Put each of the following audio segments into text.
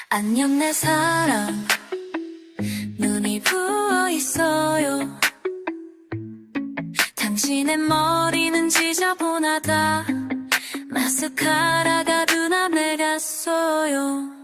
안녕 내 사랑 눈이 부어있어요. 당신의 머리는 지저분하다. 마스카라가 눈앞에 갔어요.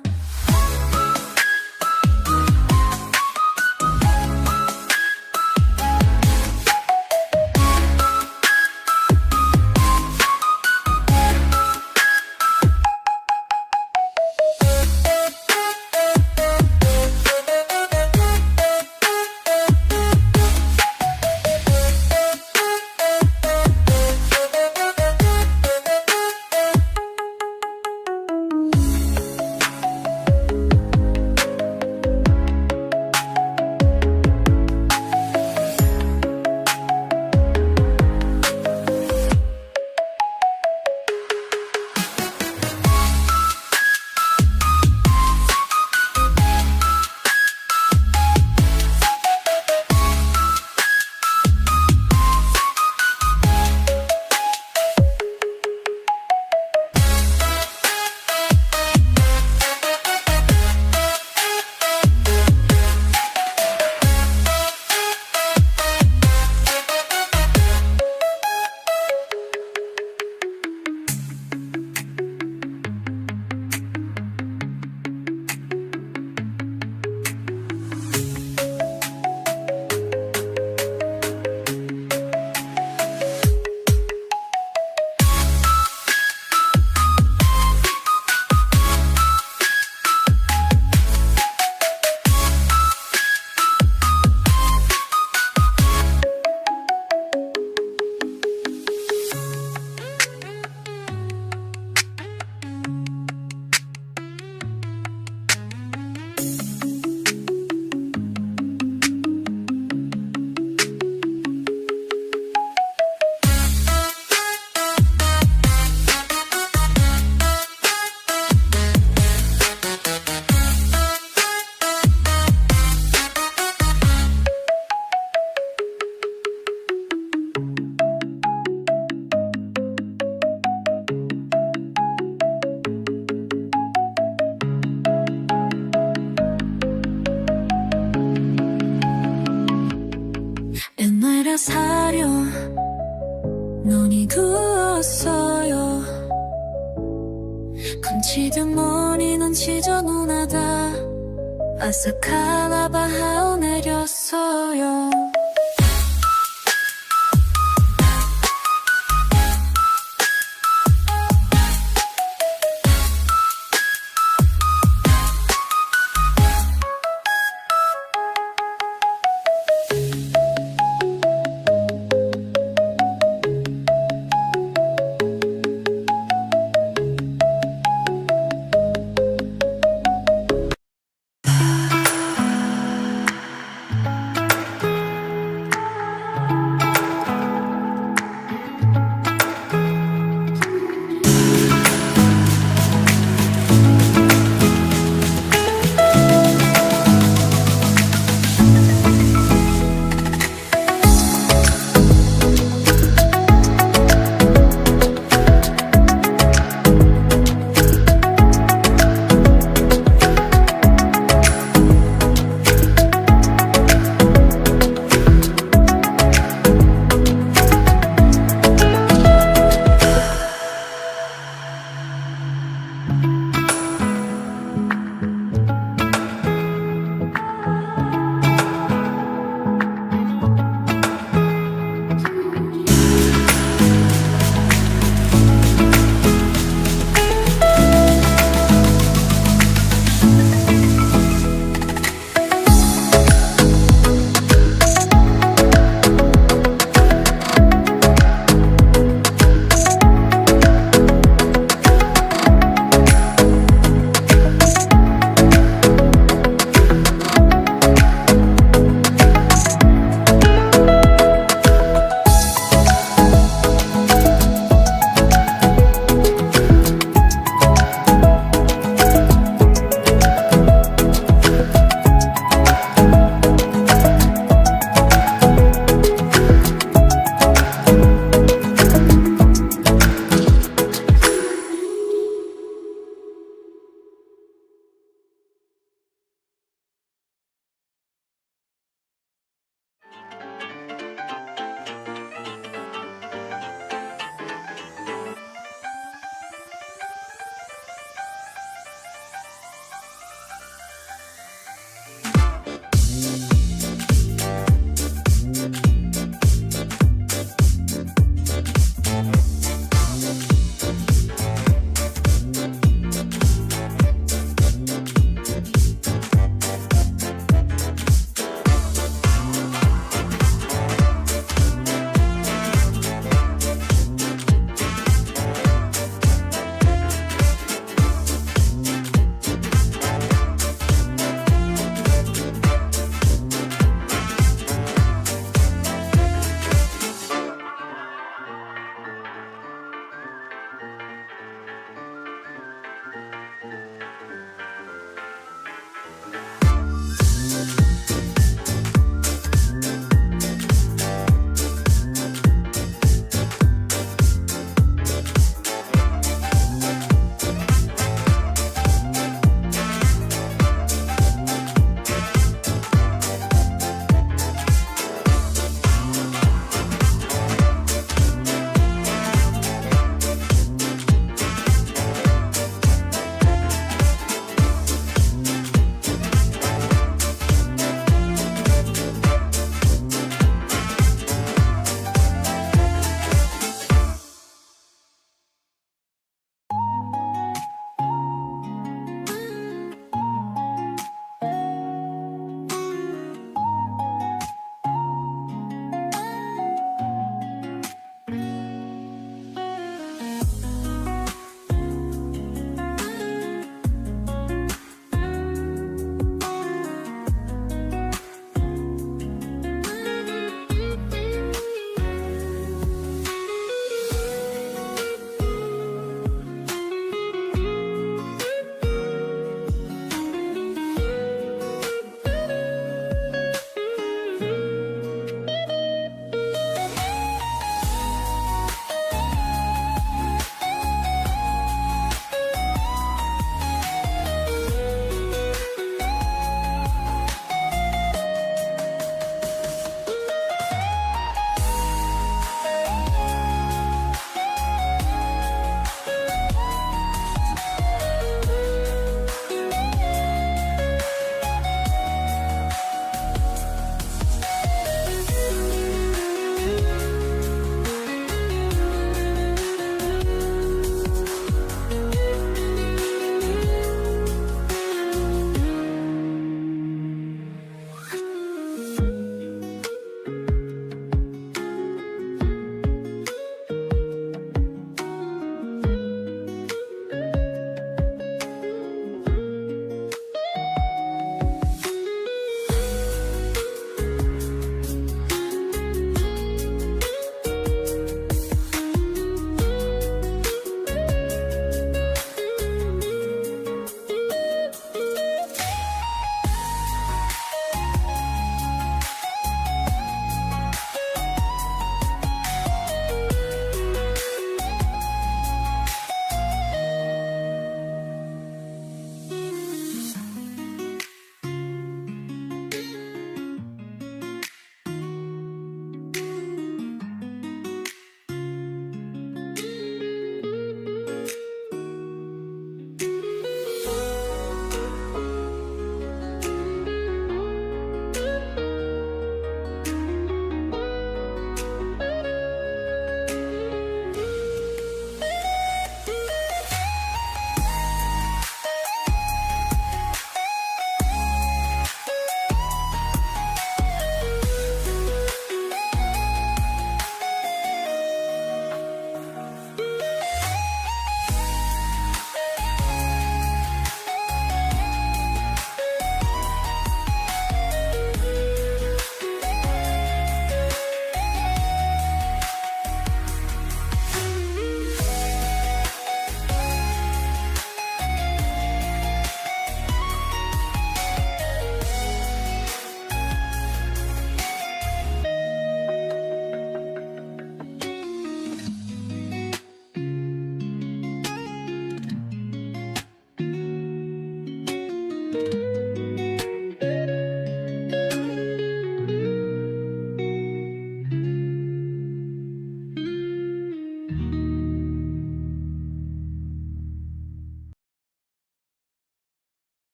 은혜라 사려 눈이 부었어요. 건치든 머리는 지저분하다. 마스카라가 하고 내렸어요.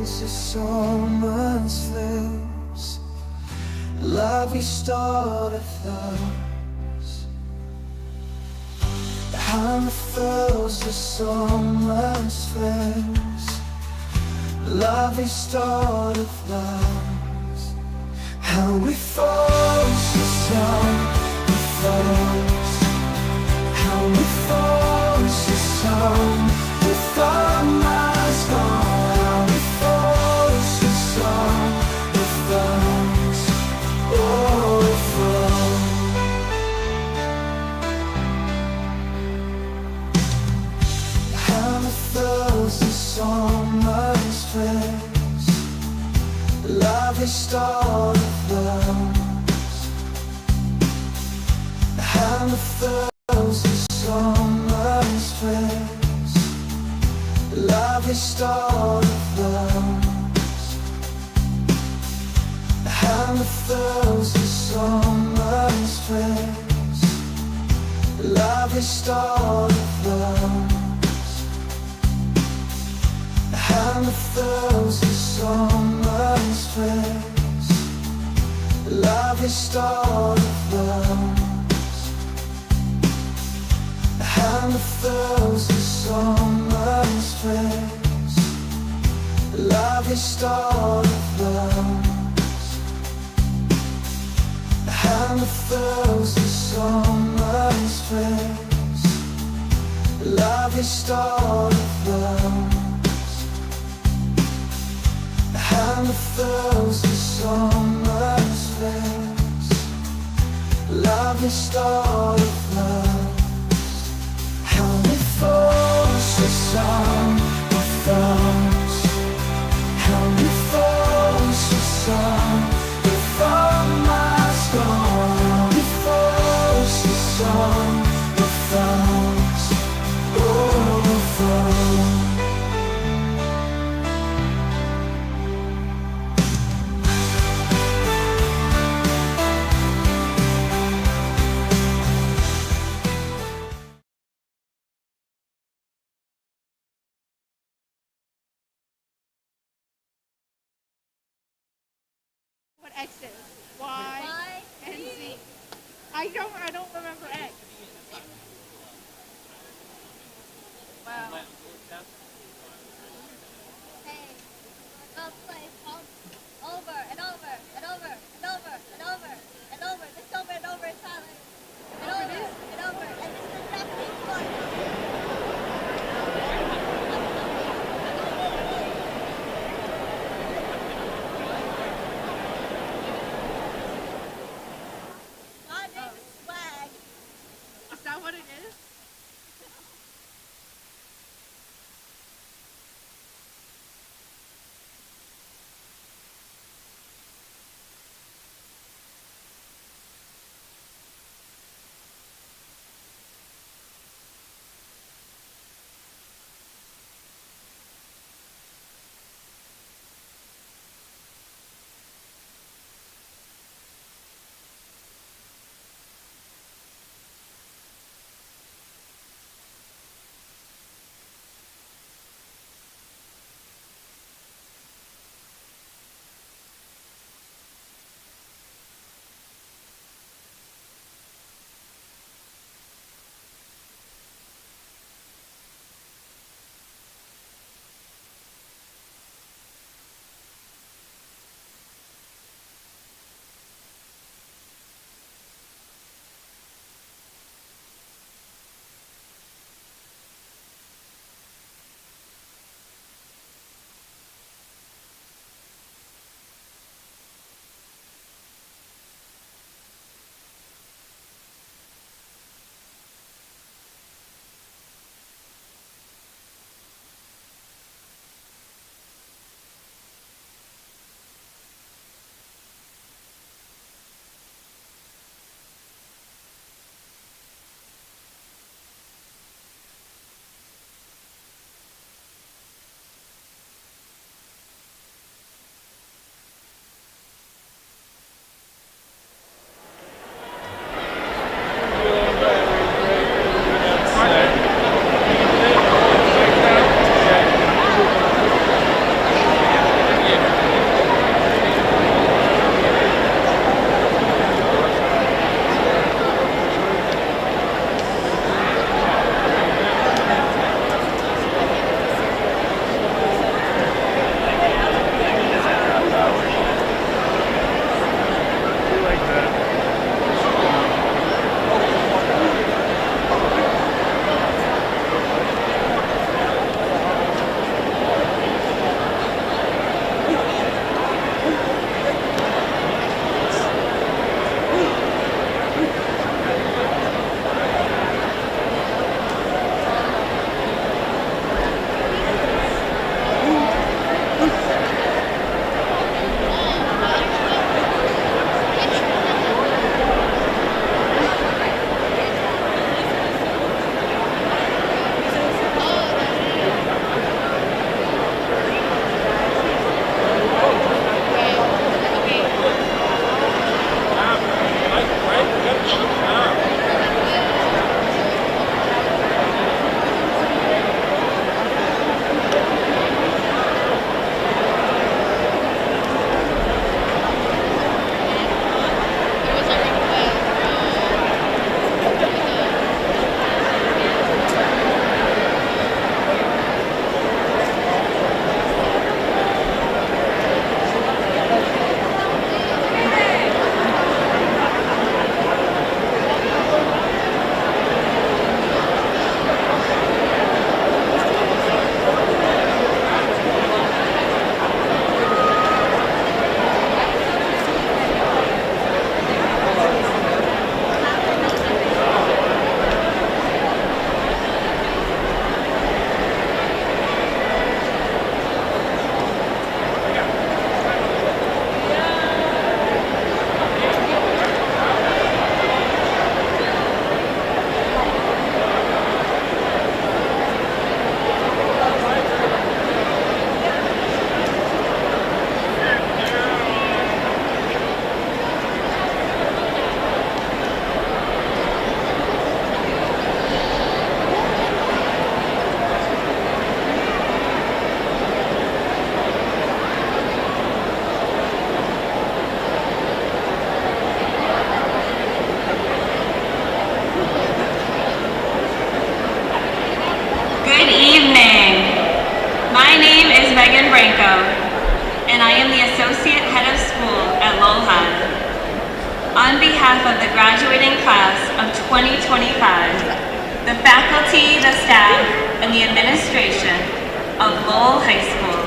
falls as summer's flames, love restored us. The hammer falls as summer's flames, love restored us. How we fall to sound the falls, how we fall to sound with our minds gone. How we fall to sound the falls, oh we fall. The hammer falls to summer's face, love restored us. The hammer falls to summer's face, love restored us. The hammer falls to summer's face, love restored us. The hammer falls to summer's face, love restored us. The hammer falls to summer's face, love restored us. The hammer falls to summer's face, love restored us. The hammer falls to summer's face, love restored us. How we fall to sound the falls, how we fall to sound with our minds gone. How we fall to sound the falls, oh we fall. What X is? Y and Z. I don't remember X. Wow. Hey, go play over and over and over and over and over and over. This over and over is silent. And over and over. And this is Japanese one. My name is Swag. Is that what it is? Megan Branco, and I am the Associate Head of School at Lowell. On behalf of the graduating class of 2025, the faculty, the staff, and the administration of Lowell High School,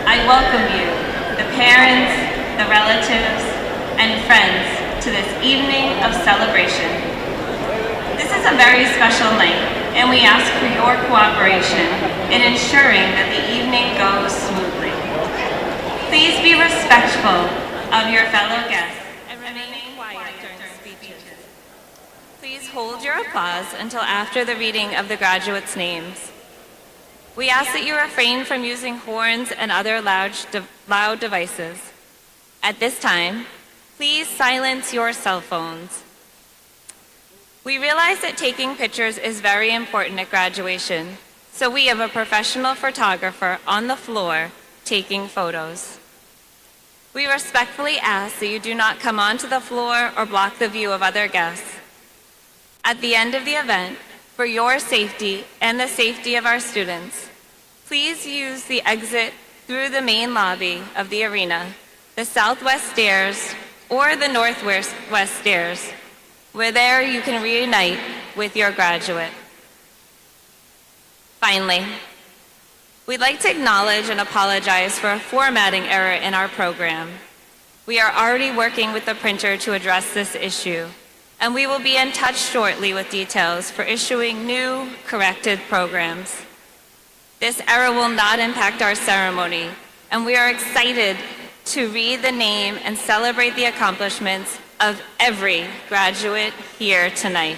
I welcome you, the parents, the relatives, and friends to this evening of celebration. This is a very special night, and we ask for your cooperation in ensuring that the evening goes smoothly. Please be respectful of your fellow guests and remain quiet during speeches. Please hold your applause until after the reading of the graduates' names. We ask that you refrain from using horns and other loud devices. At this time, please silence your cell phones. We realize that taking pictures is very important at graduation, so we have a professional photographer on the floor taking photos. We respectfully ask that you do not come onto the floor or block the view of other guests. At the end of the event, for your safety and the safety of our students, please use the exit through the main lobby of the arena, the southwest stairs, or the northwest stairs, where there you can reunite with your graduate. Finally, we'd like to acknowledge and apologize for a formatting error in our program. We are already working with the printer to address this issue, and we will be in touch shortly with details for issuing new, corrected programs. This error will not impact our ceremony, and we are excited to read the name and celebrate the accomplishments of every graduate here tonight.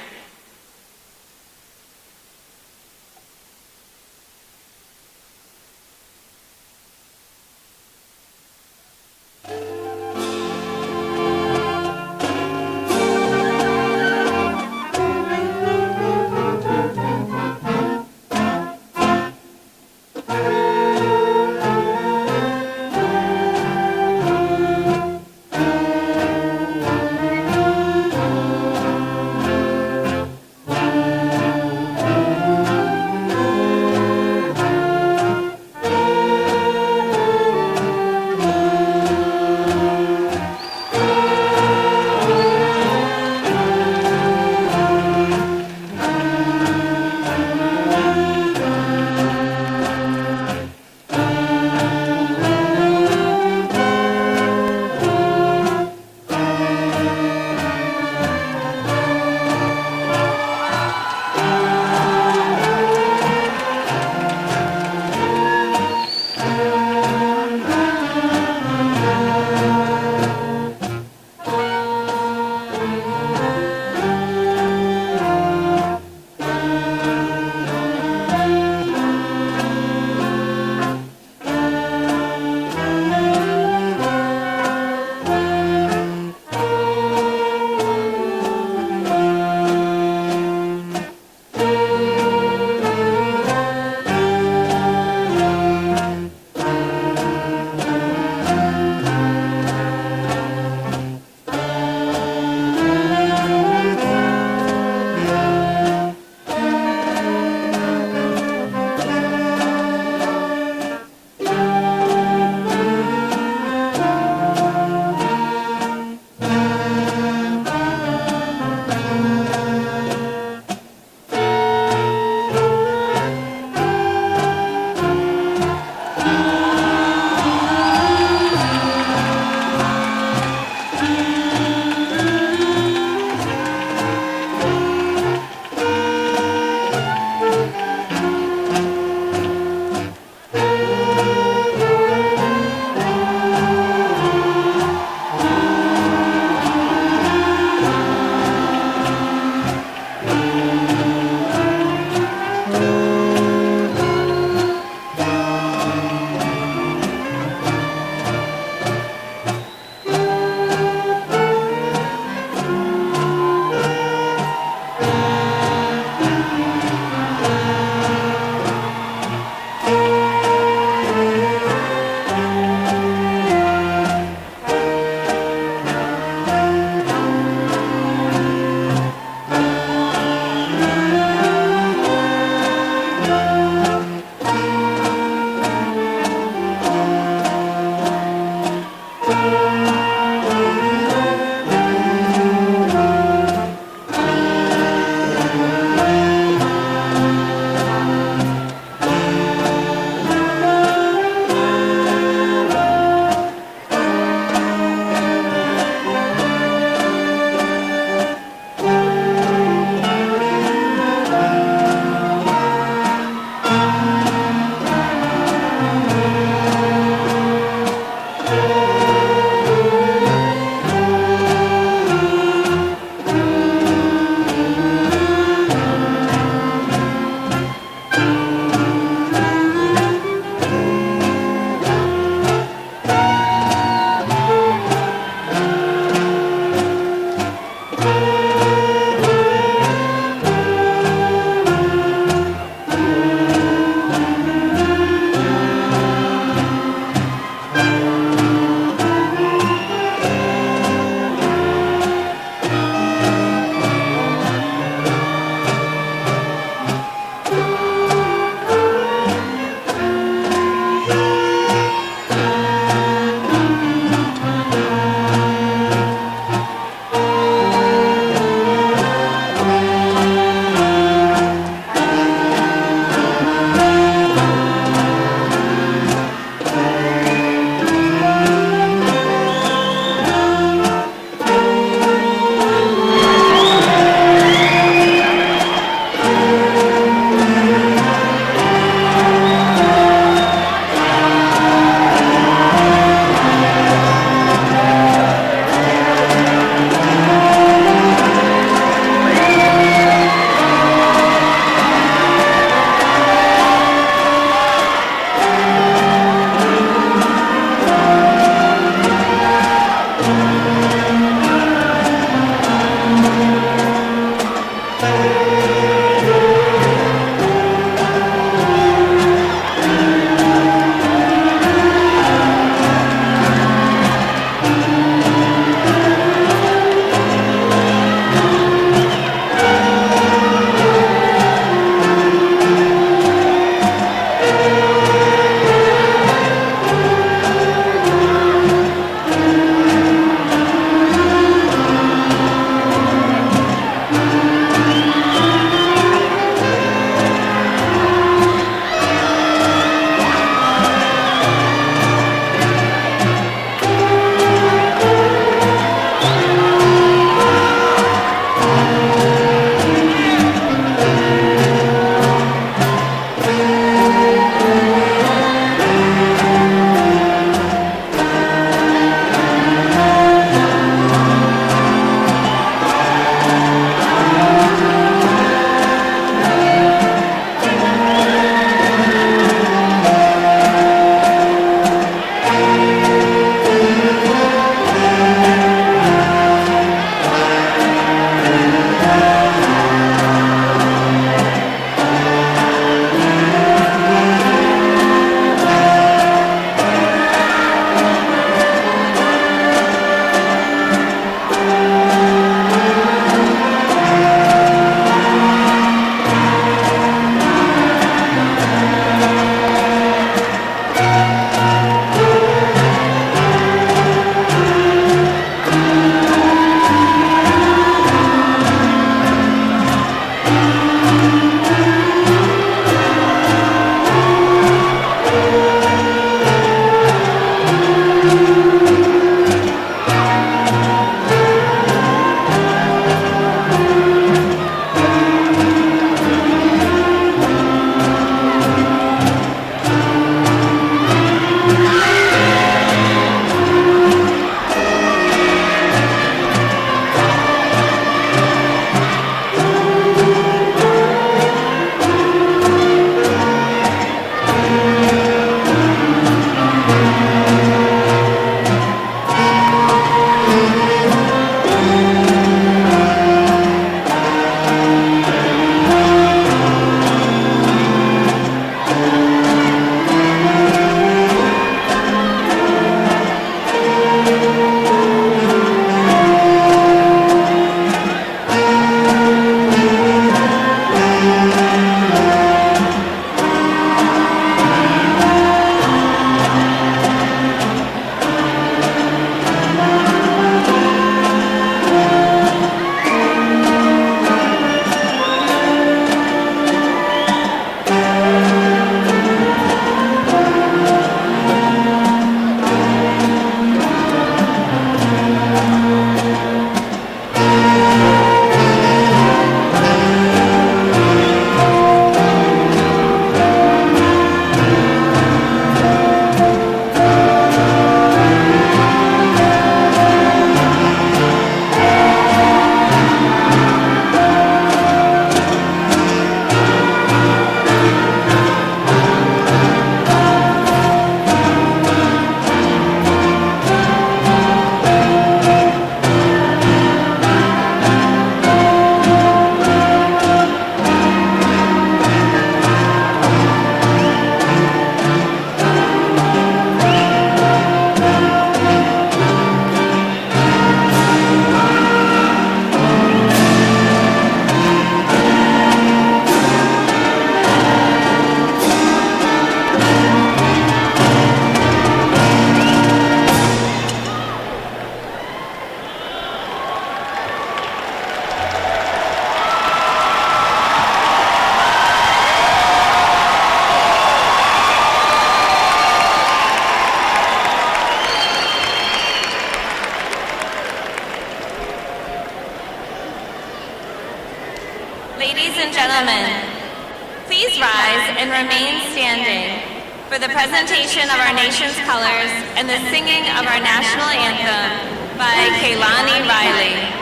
for the presentation of our nation's colors and the singing of our national anthem by Kaylani Riley.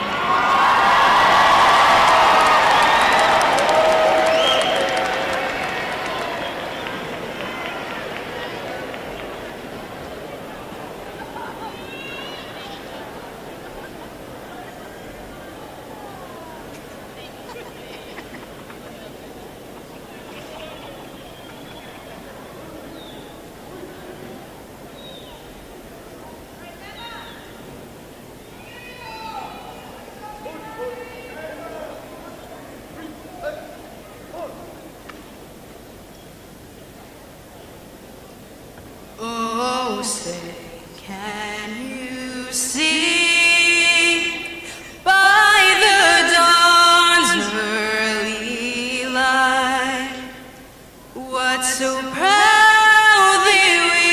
Oh, say, can you see by the dawn's early light what so proudly we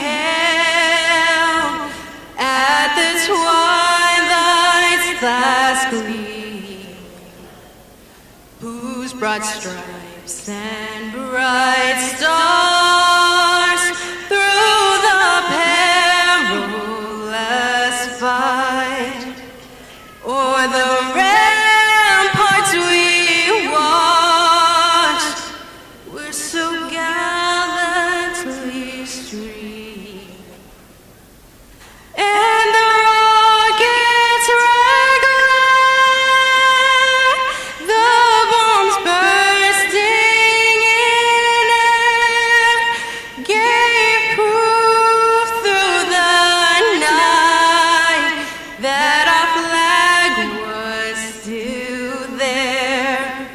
hailed at the twilight's last gleam, whose broad stripes and bright stars through the perilous fight, o'er the ramparts we watched, were so gallantly streamed, and the rockets regular, the bombs bursting in air, gave proof through the night that our flag was still there.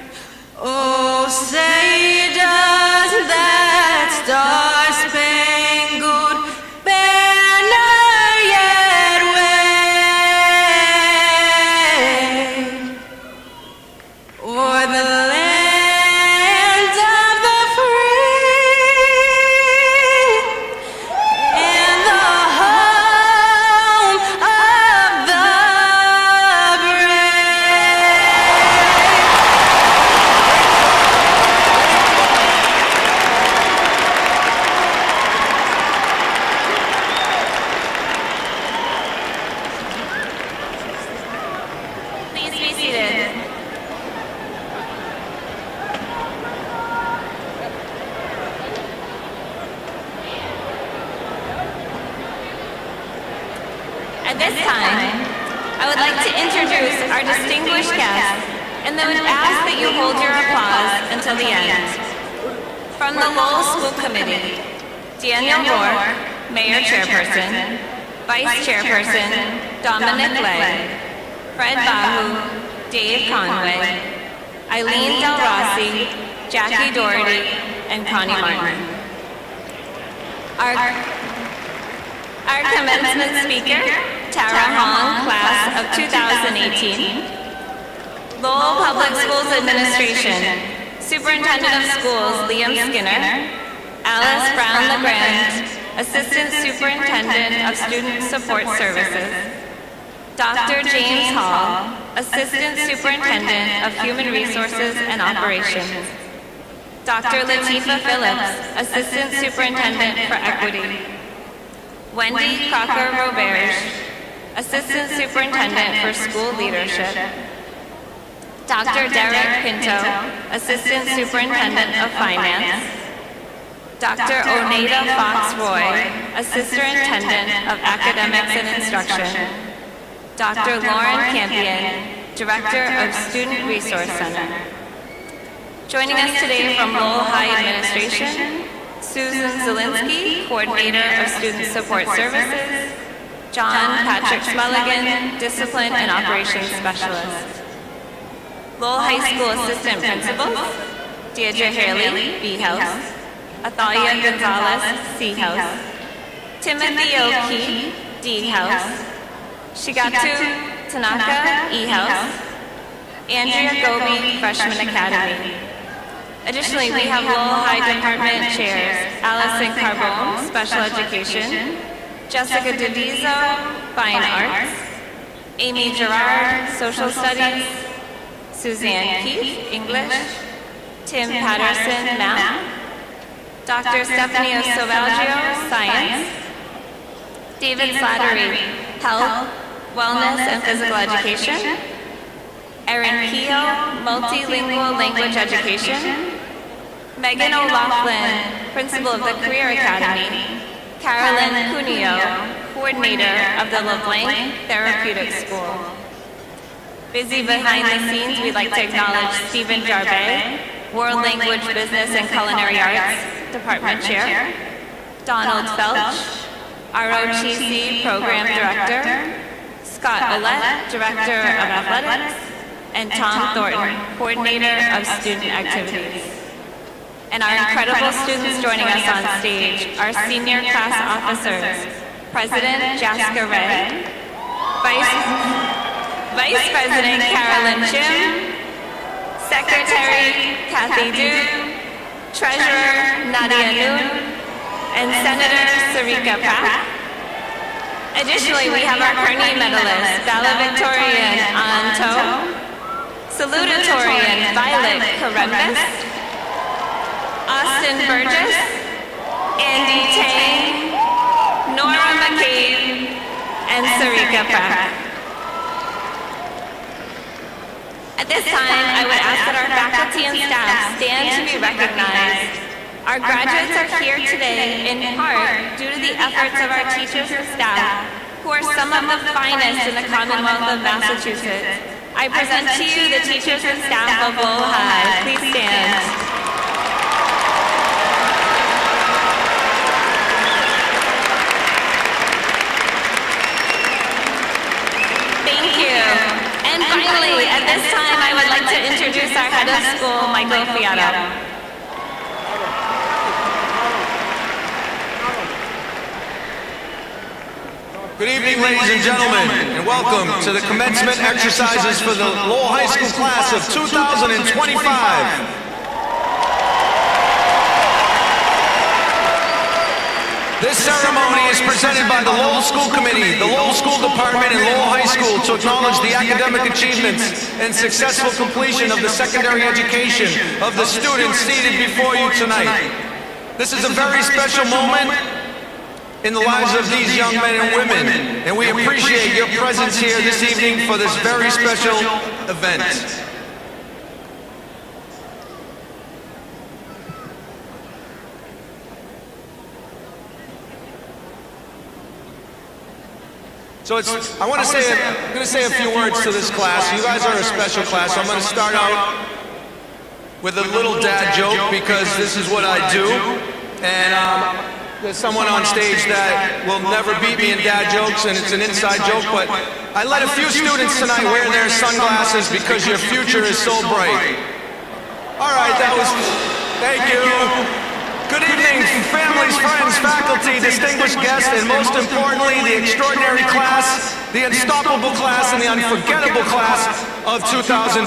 Oh, say does that star-spangled banner yet wave o'er the land of the free and the home of the Please be seated. At this time, I would like to introduce our distinguished guests and then would ask that you hold your applause until the end. From the Lowell School Committee, Daniel Rourke, Mayor Chairperson, Vice Chairperson, Dominic Legg, Fred Bahu, Dave Conway, Eileen Del Rossi, Jackie Doherty, and Connie Martin. Our commencement speaker, Tara Hong, class of 2018. Lowell Public Schools Administration, Superintendent of Schools Liam Skinner, Alice Brown LeGrand, Assistant Superintendent of Student Support Services, Dr. James Hall, Assistant Superintendent of Human Resources and Operations, Dr. Latifa Phillips, Assistant Superintendent for Equity, Wendy Crocker-Roberge, Assistant Superintendent for School Leadership, Dr. Derek Pinto, Assistant Superintendent of Finance, Dr. Oneida Fox-Roy, Assistant Superintendent of Academics and Instruction, Dr. Lauren Campion, Director of Student Resource Center. Joining us today from Lowell High Administration, Susan Zielinski, Coordinator of Student Support Services, John Patrick Smulligan, Discipline and Operations Specialist. Lowell High School Assistant Principals, Deirdre Haley, B House, Athalia Gonzalez, C House, Timothy O'Kee, D House, Shigatu Tanaka, E House, Andrea Gobi, Freshman Academy. Additionally, we have Lowell High Department Chairs, Allison Carbone, Special Education, Jessica Diviso, Fine Arts, Amy Gerard, Social Studies, Suzanne Keith, English, Tim Patterson, Math, Dr. Stephanie Osovalgio, Science. David Slattery, Health, Wellness, and Physical Education. Erin Keogh, Multilingual Language Education. Megan O'Loughlin, Principal of the Career Academy. Carolyn Cuneo, Coordinator of the LeBlanc Therapeutic School. Busy behind the scenes, we'd like to acknowledge Stephen Jarbet, World Language Business and Culinary Arts Department Chair. Donald Felch, ROTC Program Director. Scott Olet, Director of Athletics. And Tom Thornton, Coordinator of Student Activities. And our incredible students joining us on stage, our senior class officers, President Jaska Ray, Vice President Carolyn Jim, Secretary Kathy Du, Treasurer Nadia Noon, and Senator Sarika Pak. Additionally, we have our Carney medalists, Valedictorian Anto, Salutatorian Violet Karembis, Austin Burgess, Andy Tang, Nora McCabe, and Sarika Pak. At this time, I would ask that our faculty and staff stand to be recognized. Our graduates are here today in part due to the efforts of our teachers and staff, who are some of the finest in the Commonwealth of Massachusetts. I present to you the teachers and staff of Lowell High. Please stand. Thank you. And finally, at this time, I would like to introduce our head of school, Michael Fiato. Good evening, ladies and gentlemen, and welcome to the commencement exercises for the Lowell High School class of 2025. This ceremony is presented by the Lowell School Committee, the Lowell School Department, and Lowell High School to acknowledge the academic achievements and successful completion of the secondary education of the students seated before you tonight. This is a very special moment in the lives of these young men and women, and we appreciate your presence here this evening for this very special event. So I'm going to say a few words to this class. You guys are a special class. I'm going to start out with a little dad joke because this is what I do, and there's someone on stage that will never beat me in dad jokes, and it's an inside joke, but I let a few students tonight wear their sunglasses because your future is so bright. All right, thank you. Good evening, families, friends, faculty, distinguished guests, and most importantly, the extraordinary class, the unstoppable class, and the unforgettable class of 2025.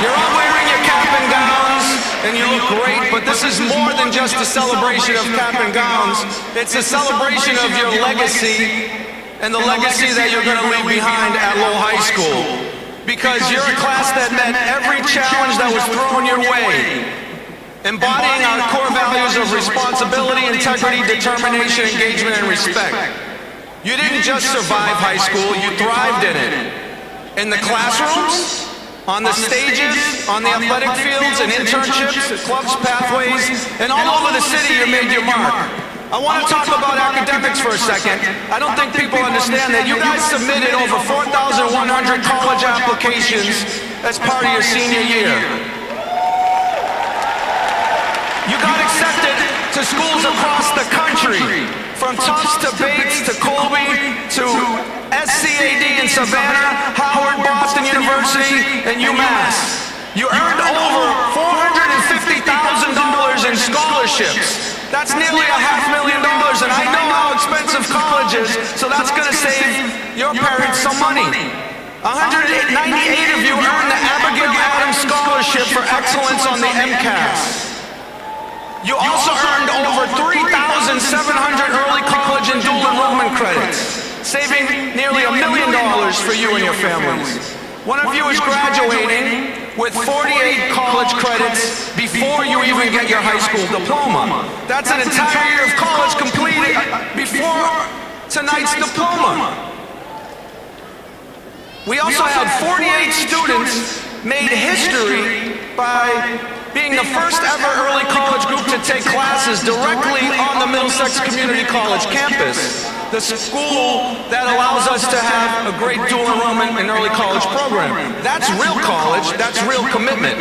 You're all wearing your cap and gowns, and you look great, but this is more than just a celebration of cap and gowns. It's a celebration of your legacy and the legacy that you're going to leave behind at Lowell High School. Because you're a class that met every challenge that was thrown your way, embodying our core values of responsibility, integrity, determination, engagement, and respect. You didn't just survive high school, you thrived in it. In the classrooms, on the stages, on the athletic fields, and internships, clubs, pathways, and all over the city you made your mark. I want to talk about academics for a second. I don't think people understand that you guys submitted over 4,100 college applications as part of your senior year. You got accepted to schools across the country, from Tufts to Bates to Colby to SCAD in Savannah, Howard, Boston University, and UMass. You earned over $450,000 in scholarships. That's nearly $500,000, and I know how expensive college is, so that's going to save your parents some money. 198 of you earned the Abigail Adams Scholarship for Excellence on the MCAS. You also earned over 3,700 early college and dual enrollment credits, saving nearly $1 million for you and your families. One of you is graduating with 48 college credits before you even get your high school diploma. That's an entire year of college completed before tonight's diploma. We also had 48 students made history by being the first ever early college group to take classes directly on the Middlesex Community College campus, the school that allows us to have a great dual enrollment and early college program. That's real college, that's real commitment.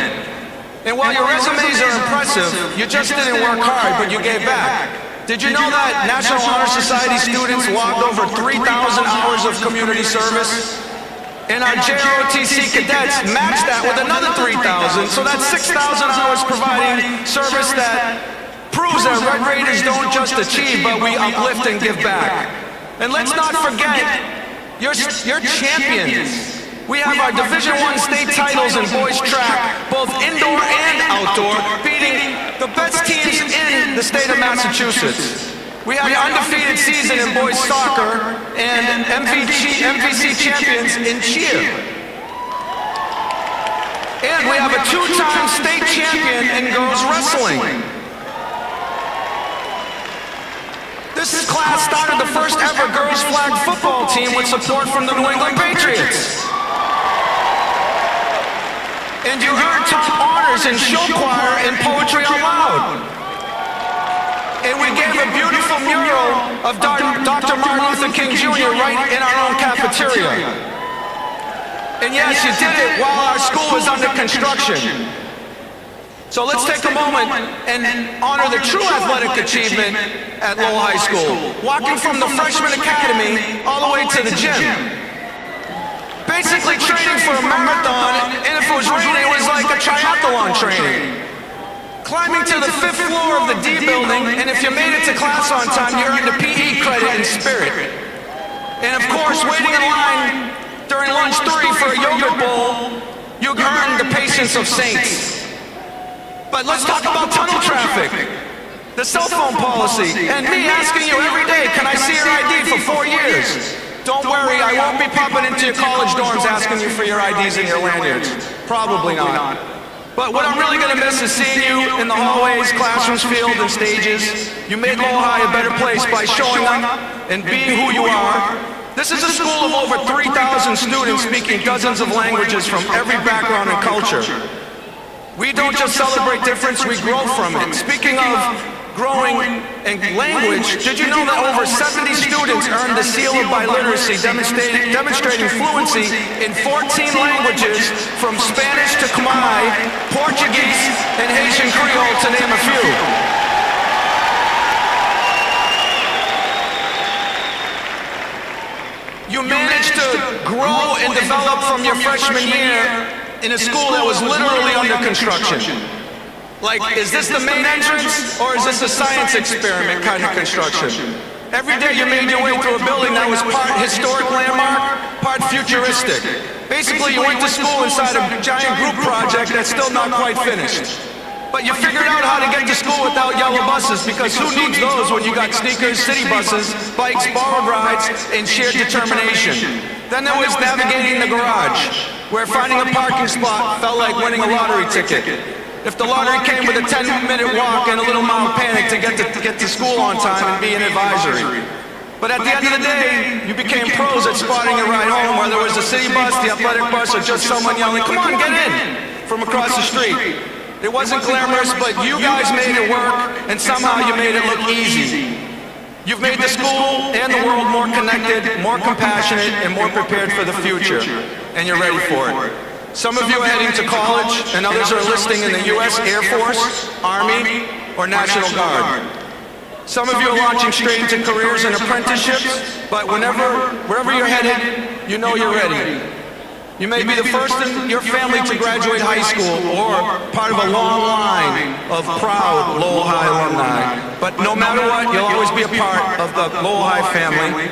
And while your resumes are impressive, you just didn't work hard, but you gave back. Did you know that National Honor Society students logged over 3,000 hours of community service? And our JROTC cadets matched that with another 3,000, so that's 6,000 hours providing service that proves that Red Raiders don't just achieve, but we uplift and give back. And let's not forget, you're champions. We have our Division I state titles in boys track, both indoor and outdoor, beating the best teams in the state of Massachusetts. We have an undefeated season in boys soccer and MVC champions in cheer. And we have a two-time state champion in girls wrestling. This class started the first ever girls flag football team with support from the New England Patriots. And you earned top honors in show choir and poetry out loud. And we gave a beautiful mural of Dr. Martin Luther King Jr. right in our own cafeteria. And yes, you did it while our school was under construction. So let's take a moment and honor the true athletic achievement at Lowell High School, walking from the freshman academy all the way to the gym. Basically training for a marathon, and if it was raining, it was like a triathlon training. Climbing to the 5th floor of the D building, and if you made it to class on time, you earned a PE credit in spirit. And of course, waiting in line during lunch 3 for a yogurt bowl, you earned the patience of saints. But let's talk about tunnel traffic, the cell phone policy, and me asking you every day, can I see your ID for 4 years? Don't worry, I won't be popping into your college dorms asking you for your IDs and your lanyards. Probably not. But what I'm really going to miss is seeing you in the hallways, classrooms, field, and stages. You made Lowell High a better place by showing up and being who you are. This is a school of over 3,000 students speaking dozens of languages from every background and culture. We don't just celebrate difference, we grow from it. Speaking of growing in language, did you know that over 70 students earned the seal of biliteracy, demonstrating fluency in 14 languages, from Spanish to Khmer, Portuguese, and Haitian Creole, to name a few. You managed to grow and develop from your freshman year in a school that was literally under construction. Like, is this the main entrance, or is this a science experiment kind of construction? Every day you made your way through a building that was part historic landmark, part futuristic. Basically, you went to school inside a giant group project that's still not quite finished. But you figured out how to get to school without yellow buses, because who needs those when you got sneakers, city buses, bikes, borrowed rides, and shared determination? Then there was navigating the garage, where finding a parking spot felt like winning a lottery ticket. If the lottery came with a 10-minute walk and a little mild panic to get to school on time and be an advisory. But at the end of the day, you became pros at spotting a ride home, whether it was the city bus, the athletic bus, or just someone yelling, "Come on, get in," from across the street. It wasn't glamorous, but you guys made it work, and somehow you made it look easy. You've made the school and the world more connected, more compassionate, and more prepared for the future. And you're ready for it. Some of you are heading to college, and others are enlisting in the U.S. Air Force, Army, or National Guard. Some of you are launching straight into careers and apprenticeships, but wherever you're headed, you know you're ready. You may be the first in your family to graduate high school, or part of a long line of proud Lowell High alumni. But no matter what, you'll always be a part of the Lowell High family.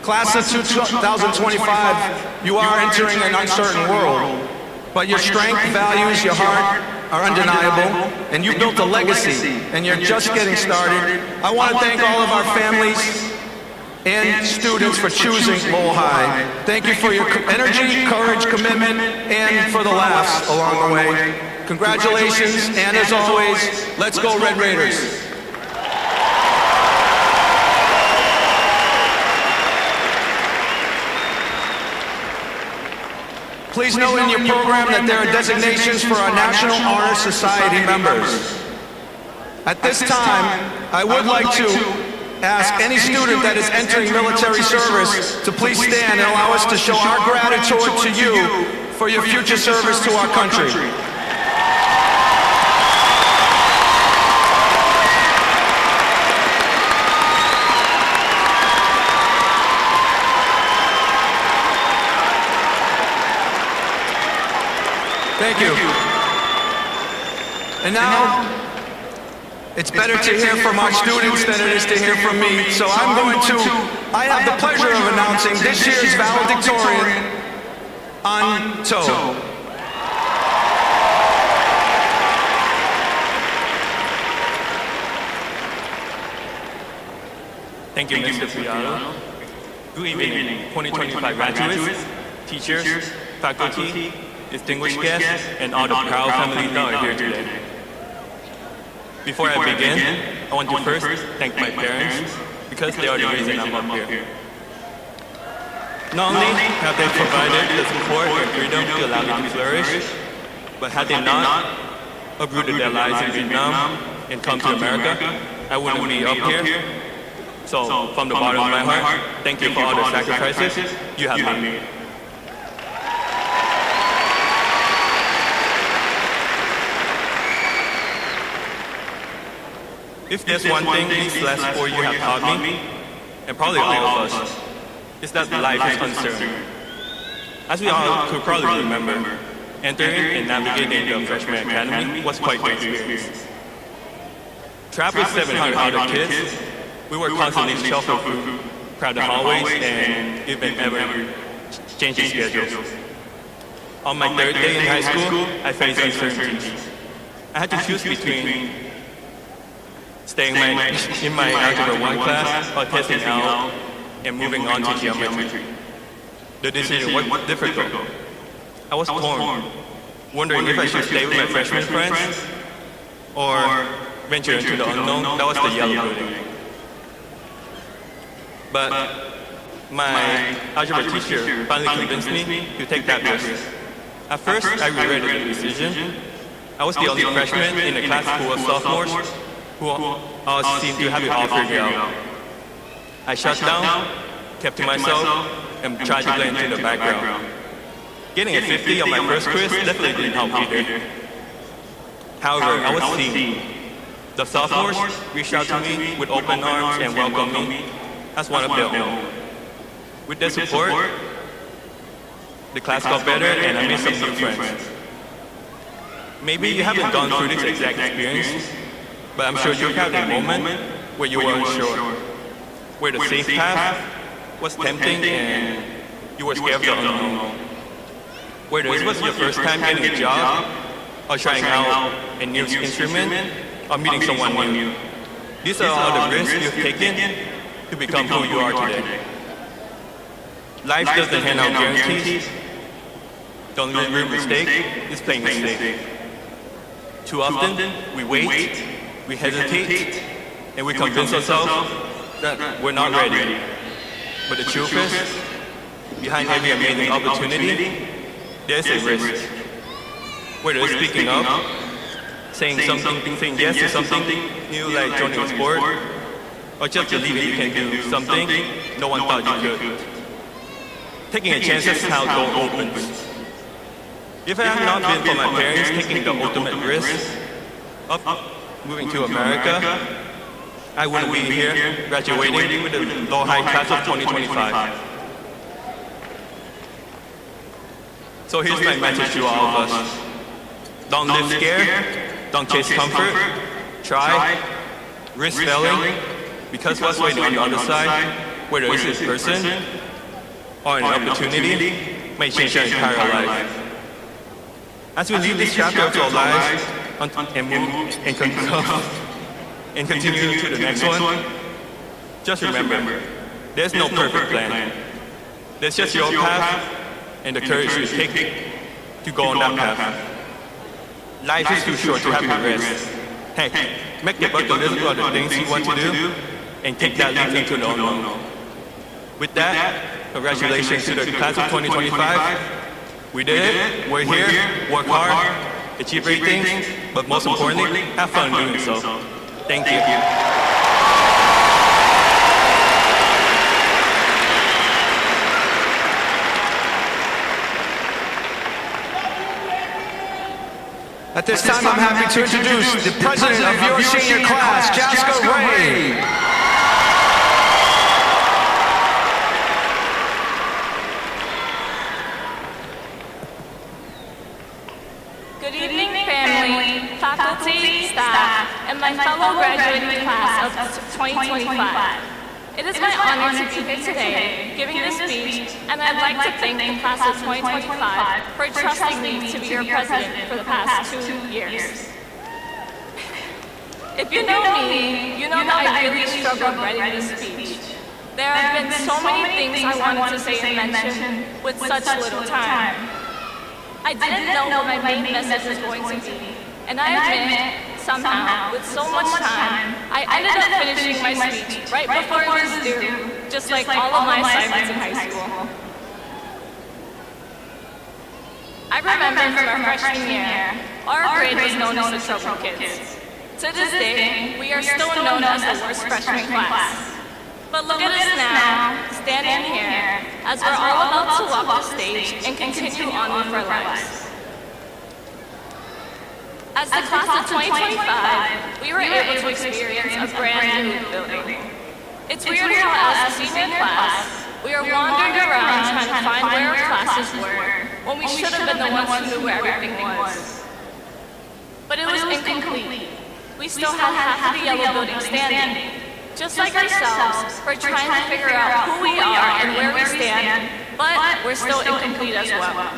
Class of 2025, you are entering an uncertain world. But your strength, values, your heart are undeniable, and you built a legacy, and you're just getting started. I want to thank all of our families and students for choosing Lowell High. Thank you for your energy, courage, commitment, and for the laughs along the way. Congratulations, and as always, let's go Red Raiders. Please note in your program that there are designations for our National Honor Society members. At this time, I would like to ask any student that is entering military service to please stand and allow us to show our gratitude to you for your future service to our country. Thank you. And now, it's better to hear from our students than it is to hear from me. So I have the pleasure of announcing this year's valedictorian on toe. Thank you, Mr. Fialo. Good evening, 2025 graduates, teachers, faculty, distinguished guests, and all the proud families that are here today. Before I begin, I want to first thank my parents because they are the reason I'm up here. Not only have they provided the support and freedom to allow me to flourish, but had they not uprooted their lives in Vietnam and come to America, I wouldn't be up here. So, from the bottom of my heart, thank you for all the sacrifices you have made. If there's one thing these last 4 years have taught me, and probably all of us, is that life is uncertain. As we all could probably remember, entering and navigating the freshman academy was quite the experience. Trapped with 700 other kids, we were constantly shuffled through crowded hallways and even ever changing schedules. On my third day in high school, I faced uncertainties. I had to choose between staying in my Algebra 1 class or testing out and moving on to geometry. The decision was difficult. I was torn, wondering if I should stay with my freshman friends or venture into the unknown. That was the yellow building. But my algebra teacher finally convinced me to take that risk. At first, I regretted the decision. I was the only freshman in a class full of sophomores who all seemed to have it all figured out. I shut down, kept to myself, and tried to blend into the background. Getting a 50 on my first quiz definitely didn't help either. However, I was seen. The sophomores reached out to me with open arms and welcomed me as one of their own. With their support, the class got better and I made some new friends. Maybe you haven't gone through this exact experience, but I'm sure you've had a moment where you were unsure, where the safe path was tempting and you were scared of the unknown, where this was your first time getting a job, or trying out a new instrument, or meeting someone new. These are all the risks you've taken to become who you are today. Life doesn't hand out guarantees. The only real mistake is playing it safe. Too often, we wait, we hesitate, and we convince ourselves that we're not ready. But the truth is, behind every amazing opportunity, there's a risk. Whether it's speaking up, saying yes to something new like joining a sport, or just believing you can do something no one thought you could. Taking a chance is how the door opens. If it had not been for my parents taking the ultimate risk of moving to America, I wouldn't be here graduating with the Lowell High class of 2025. So here's my message to all of us. Don't live scared, don't chase comfort, try, risk failing, because what's waiting on the other side, whether it's a person or an opportunity, may change your entire life. As we leave this chapter of our lives and move and continue to the next one, just remember, There's no perfect plan. There's just your path and the courage you take to go on that path. Life is too short to have regrets. Heck, make the bucket list of the things you want to do and take that leap into the unknown. With that, congratulations to the class of 2025. We did it, we're here, work hard, achieve great things, but most importantly, have fun doing so. Thank you. At this time, I'm happy to introduce the president of your senior class, Jessica Ray. Good evening, family, faculty, staff, and my fellow graduating class of 2025. It is my honor to be here today, giving this speech, and I'd like to thank the class of 2025 for trusting me to be your president for the past 2 years. If you know me, you know that I really struggled writing this speech. There have been so many things I wanted to say and mention with such little time. I didn't know what my main message was going to be, and I admit, somehow, with so much time, I ended up finishing my speech right before it was due, just like all of my assignments in high school. I remember from our freshman year, our grade was known as the trouble kids. To this day, we are still known as the worst freshman class. But look at us now, standing here, as we're all about to walk the stage and continue on with our lives. As the class of 2025, we were able to experience a brand new building. It's weird how as a senior class, we are wandering around trying to find where our classes were, when we should have been the ones who knew where everything was. But it was incomplete. We still had half of the yellow building standing. Just like ourselves, we're trying to figure out who we are and where we stand, but we're still incomplete as well.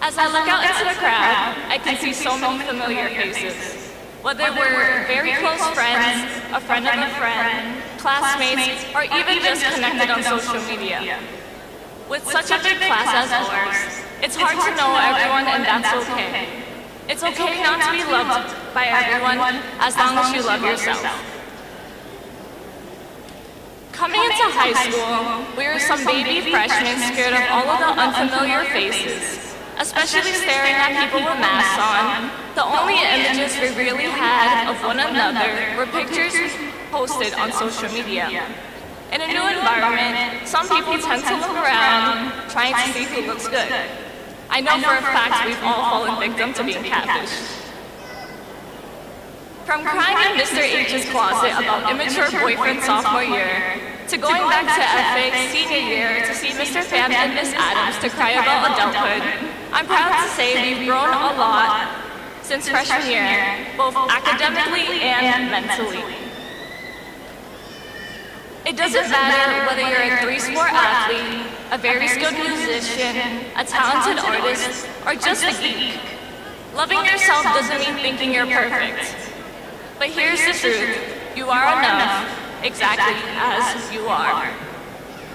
As I look out into the crowd, I can see so many familiar faces. Whether we're very close friends, a friend of a friend, classmates, or even just connected on social media. With such a big class as ours, it's hard to know everyone, and that's okay. It's okay not to be loved by everyone as long as you love yourself. Coming into high school, we were some baby freshmen scared of all of the unfamiliar faces. Especially staring at people with masks on, the only images we really had of one another were pictures posted on social media. In a new environment, some people tend to look around, trying to see who looks good. I know for a fact we've all fallen victim to being catfished. From crying in Mr. H's closet about immature boyfriend sophomore year, to going back to FX senior year to see Mr. Pham and Miss Adams to cry about adulthood, I'm proud to say we've grown a lot since freshman year, both academically and mentally. It doesn't matter whether you're a three-sport athlete, a very skilled musician, a talented artist, or just a geek. Loving yourself doesn't mean thinking you're perfect. But here's the truth, you are enough, exactly as you are.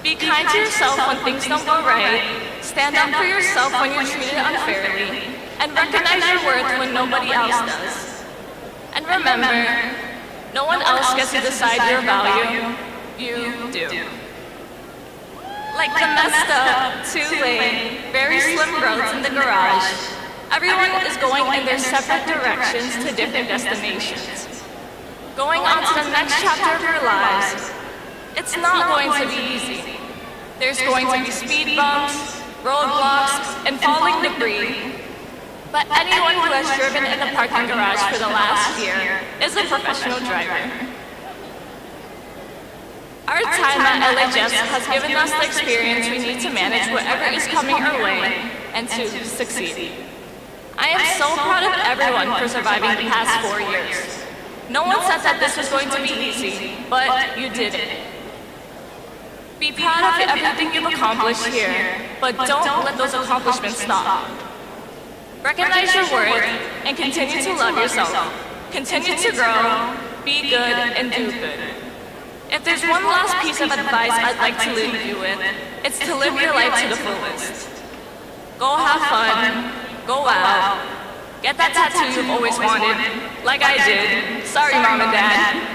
Be kind to yourself when things don't go right, stand up for yourself when you're treated unfairly, and recognize your worth when nobody else does. And remember, no one else gets to decide your value, you do. Like the messed up, too late, very slim roads in the garage, everyone is going in their separate directions to different destinations. Going on to the next chapter of your lives, it's not going to be easy. There's going to be speed bumps, roadblocks, and falling debris. But anyone who has driven in the parking garage for the last year is a professional driver. Our time at LHS has given us the experience we need to manage whatever is coming our way and to succeed. I am so proud of everyone for surviving the past 4 years. No one said that this was going to be easy, but you did it. Be proud of everything you've accomplished here, but don't let those accomplishments stop. Recognize your worth and continue to love yourself. Continue to grow, be good, and do good. If there's one last piece of advice I'd like to leave you with, it's to live your life to the fullest. Go have fun, go out, get that tattoo you've always wanted, like I did. Sorry, Mom and Dad.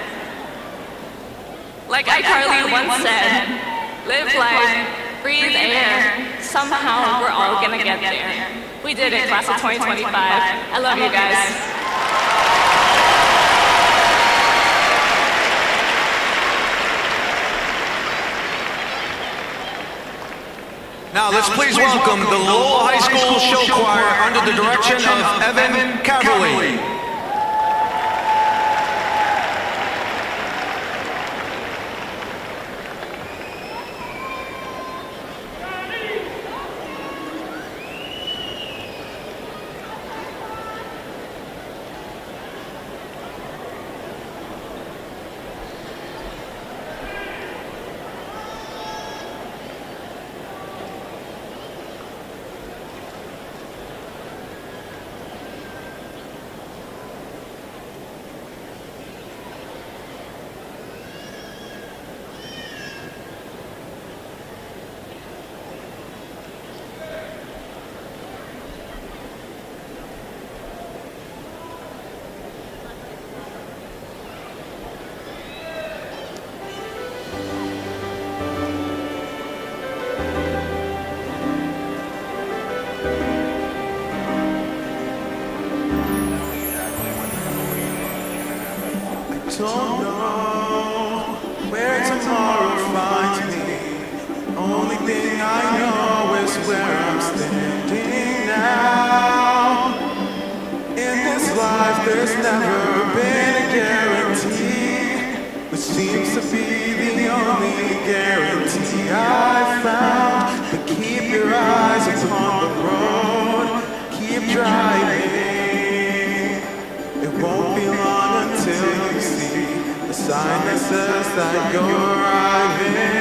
Like iCarly once said, live life, breathe air. Somehow we're all gonna get there. We did it, class of 2025. I love you guys. Now let's please welcome the Lowell High School Show Choir under the direction of Evan Caverly. Don't know where tomorrow finds me. Only thing I know is where I'm standing now. In this life there's never been a guarantee, which seems to be the only guarantee I've found. But keep your eyes upon the road, keep driving. It won't be long until you see the sign that says that you're arriving.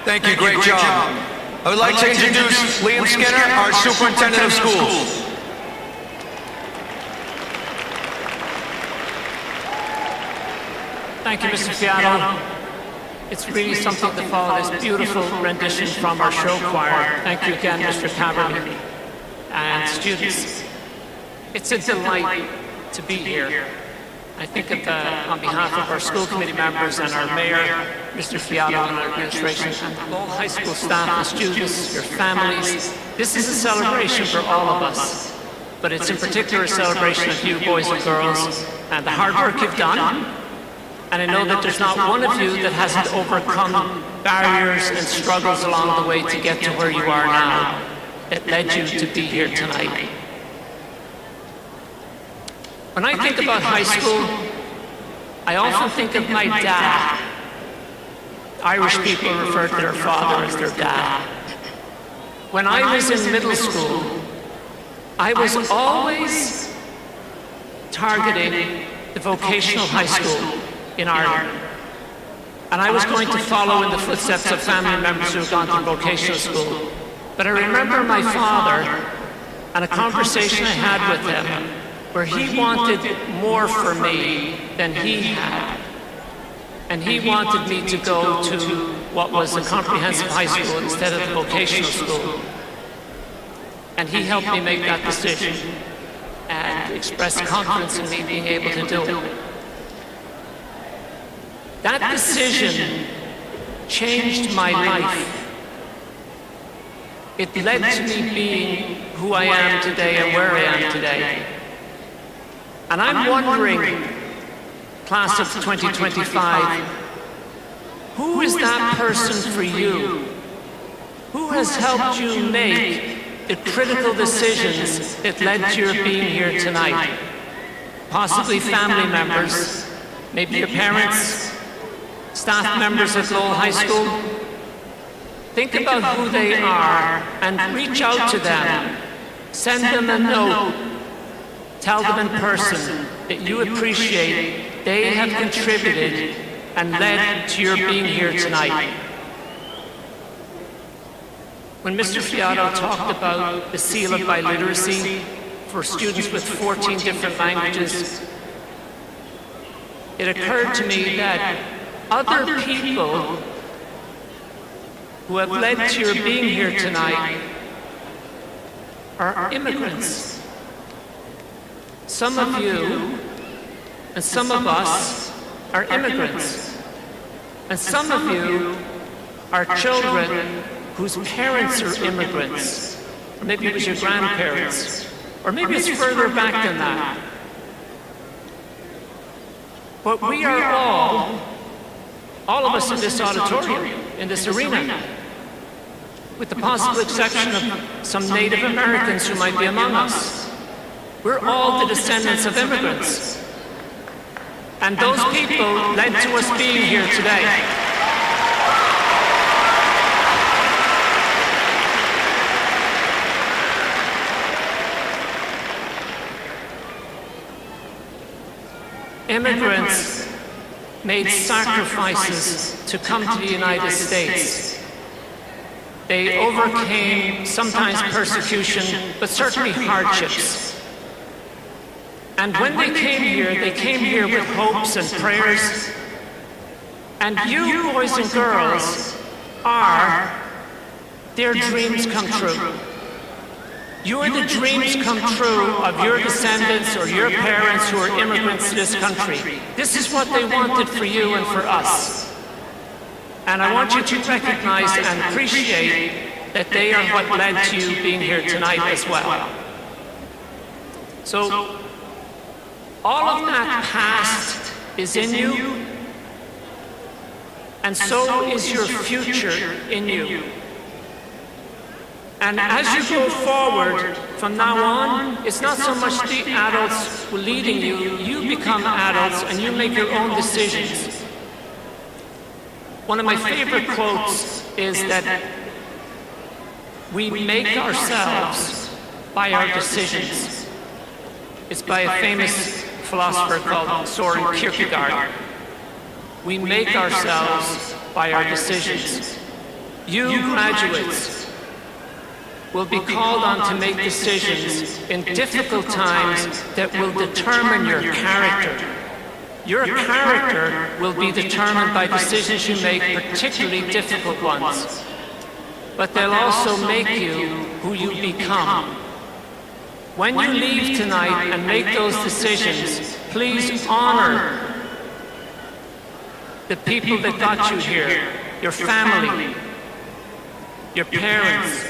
Thank you, great job. I would like to introduce Liam Skinner, our Superintendent of Schools. Thank you, Mr. Fiato. It's really something to follow this beautiful rendition from our show choir. Thank you again, Mr. Caverly and students. It's a delight to be here. I think on behalf of our school committee members and our mayor, Mr. Fiato, and our administration, and Lowell High School staff and students, your families, this is a celebration for all of us. But it's in particular a celebration of you, boys and girls, and the hard work you've done. And I know that there's not one of you that hasn't overcome barriers and struggles along the way to get to where you are now that led you to be here tonight. When I think about high school, I often think of my dad. Irish people refer to their father as their dad. When I was in middle school, I was always targeting the vocational high school in Ireland. And I was going to follow in the footsteps of family members who had gone to vocational school. But I remember my father and a conversation I had with him where he wanted more for me than he had. And he wanted me to go to what was a comprehensive high school instead of the vocational school. And he helped me make that decision and expressed confidence in me being able to do it. That decision changed my life. It led to me being who I am today and where I am today. And I'm wondering, class of 2025, who is that person for you? Who has helped you make the critical decisions that led to your being here tonight? Possibly family members, maybe your parents, staff members at Lowell High School. Think about who they are and reach out to them. Send them a note. Tell them in person that you appreciate they have contributed and led to your being here tonight. When Mr. Fiato talked about the seal of biliteracy for students with 14 different languages, it occurred to me that other people who have led to your being here tonight are immigrants. Some of you and some of us are immigrants. And some of you are children whose parents are immigrants. Or maybe it was your grandparents. Or maybe it's further back than that. But we are all of us in this auditorium, in this arena, with the possible exception of some Native Americans who might be among us. We're all the descendants of immigrants. And those people led to us being here today. Immigrants made sacrifices to come to the United States. They overcame sometimes persecution, but certainly hardships. And when they came here with hopes and prayers. And you, boys and girls, are their dreams come true. You are the dreams come true of your descendants or your parents who are immigrants to this country. This is what they wanted for you and for us. And I want you to recognize and appreciate that they are what led to you being here tonight as well. So, all of that past is in you, and so is your future in you. And as you go forward from now on, it's not so much the adults leading you. You become adults and you make your own decisions. One of my favorite quotes is that we make ourselves by our decisions. It's by a famous philosopher called Søren Kierkegaard. We make ourselves by our decisions. You graduates will be called on to make decisions in difficult times that will determine your character. Your character will be determined by decisions you make, particularly difficult ones. But they'll also make you who you become. When you leave tonight and make those decisions, please honor the people that got you here, your family, your parents.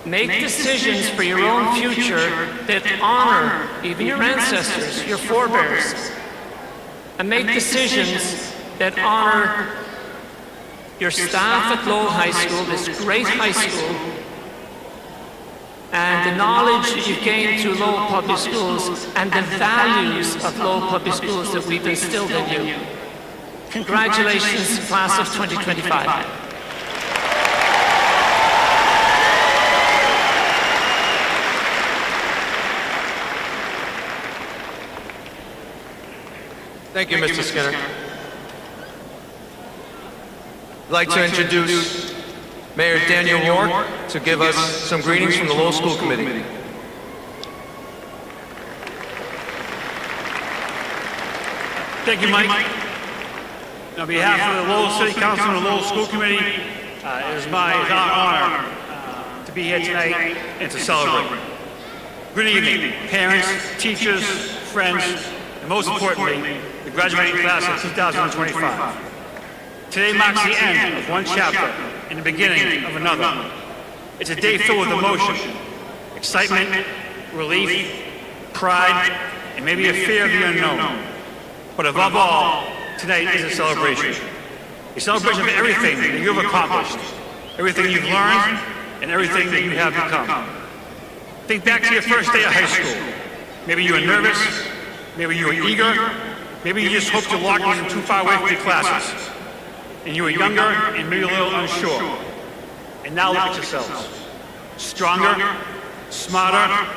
Make decisions for your own future that honor even your ancestors, your forebears. And make decisions that honor your staff at Lowell High School, this great high school, and the knowledge that you've gained through Lowell Public Schools and the values of Lowell Public Schools that we've instilled in you. Congratulations, class of 2025. Thank you, Mr. Skinner. I'd like to introduce Mayor Daniel York to give us some greetings from the Lowell School Committee. Thank you, Mike. On behalf of the Lowell City Council and the Lowell School Committee, it is our honor to be here tonight and to celebrate. Good evening, parents, teachers, friends, and most importantly, the graduating class of 2025. Today marks the end of one chapter and the beginning of another. It's a day filled with emotion, excitement, relief, pride, and maybe a fear of the unknown. But above all, tonight is a celebration. A celebration of everything that you've accomplished, everything you've learned, and everything that you have become. Think back to your first day of high school. Maybe you were nervous, maybe you were eager, maybe you just hoped your locker wasn't too far away from your classes. And you were younger and maybe a little unsure. And now look at yourselves. Stronger, smarter,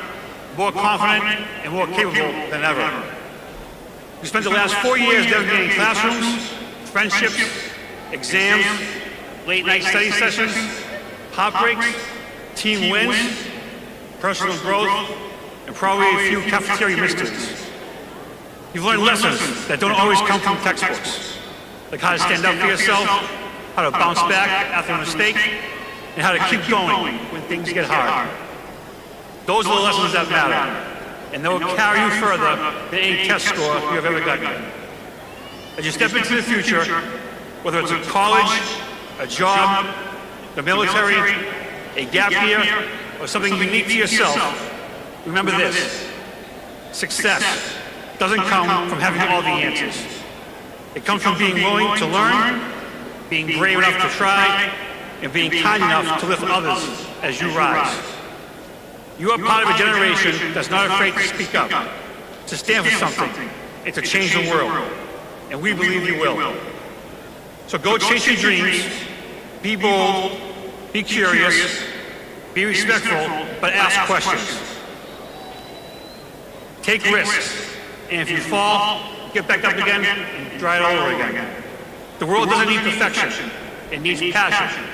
more confident, and more capable than ever. You spent the last 4 years navigating classrooms, friendships, exams, late night study sessions, heartbreaks, team wins, personal growth, and probably a few cafeteria mysteries. You've learned lessons that don't always come from textbooks, like how to stand up for yourself, how to bounce back after a mistake, and how to keep going when things get hard. Those are the lessons that matter, and they will carry you further than any test score you have ever gotten. As you step into the future, whether it's a college, a job, the military, a gap year, or something unique to yourself, remember this: success doesn't come from having all the answers. It comes from being willing to learn, being brave enough to try, and being kind enough to lift others as you rise. You are part of a generation that's not afraid to speak up, to stand for something, and to change the world. And we believe you will. So go chase your dreams, be bold, be curious, be respectful, but ask questions. Take risks, and if you fall, get back up again and try it all over again. The world doesn't need perfection. It needs passion.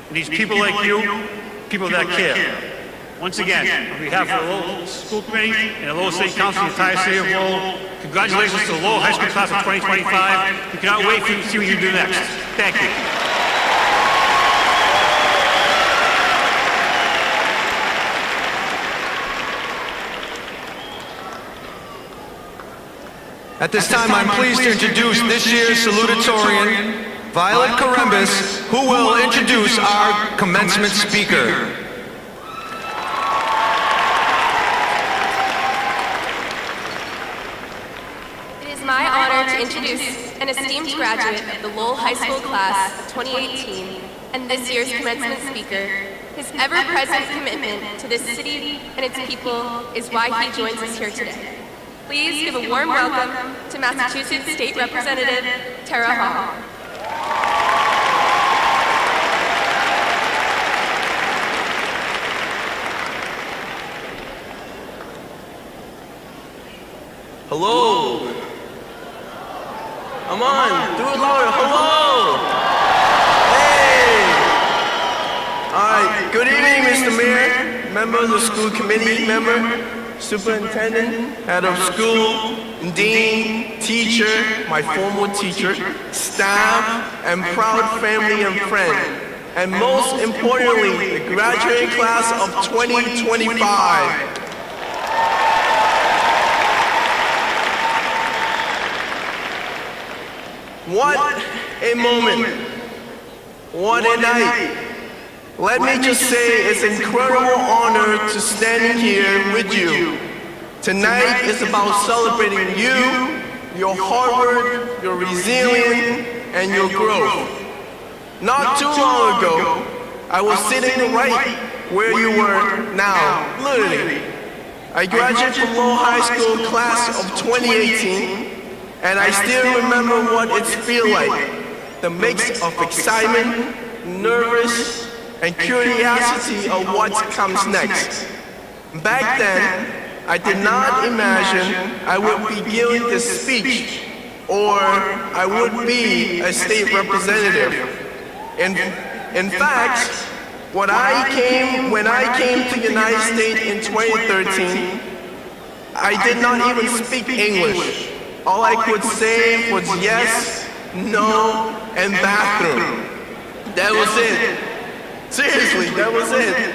It needs people like you, people that care. Once again, on behalf of the Lowell School Committee and the Lowell City Council and the entire city of Lowell, congratulations to the Lowell High School class of 2025. We cannot wait to see what you do next. Thank you. At this time, I'm pleased to introduce this year's salutatorian, Violet Karembis, who will introduce our commencement speaker. It is my honor to introduce an esteemed graduate of the Lowell High School class of 2018 and this year's commencement speaker. His ever-present commitment to this city and its people is why he joins us here today. Please give a warm welcome to Massachusetts State Representative Tara Hall. Hello. Come on, do it louder. Hello. Hey. Mr. Mayor, member of the school committee, member, superintendent, head of school, dean, teacher, my former teacher, staff, and proud family and friend. And most importantly, the graduating class of 2025. What a moment. What a night. Let me just say it's an incredible honor to stand here with you. Tonight is about celebrating you, your hard work, your resilience, and your growth. Not too long ago, I was sitting right where you were now, literally. I graduated from Lowell High School class of 2018, and I still remember what it feels like. The mix of excitement, nervous, and curiosity of what comes next. Back then, I did not imagine I would be giving this speech, or I would be a state representative. In fact, when I came to the United States in 2013, I did not even speak English. All I could say was yes, no, and bathroom. That was it. Seriously, that was it.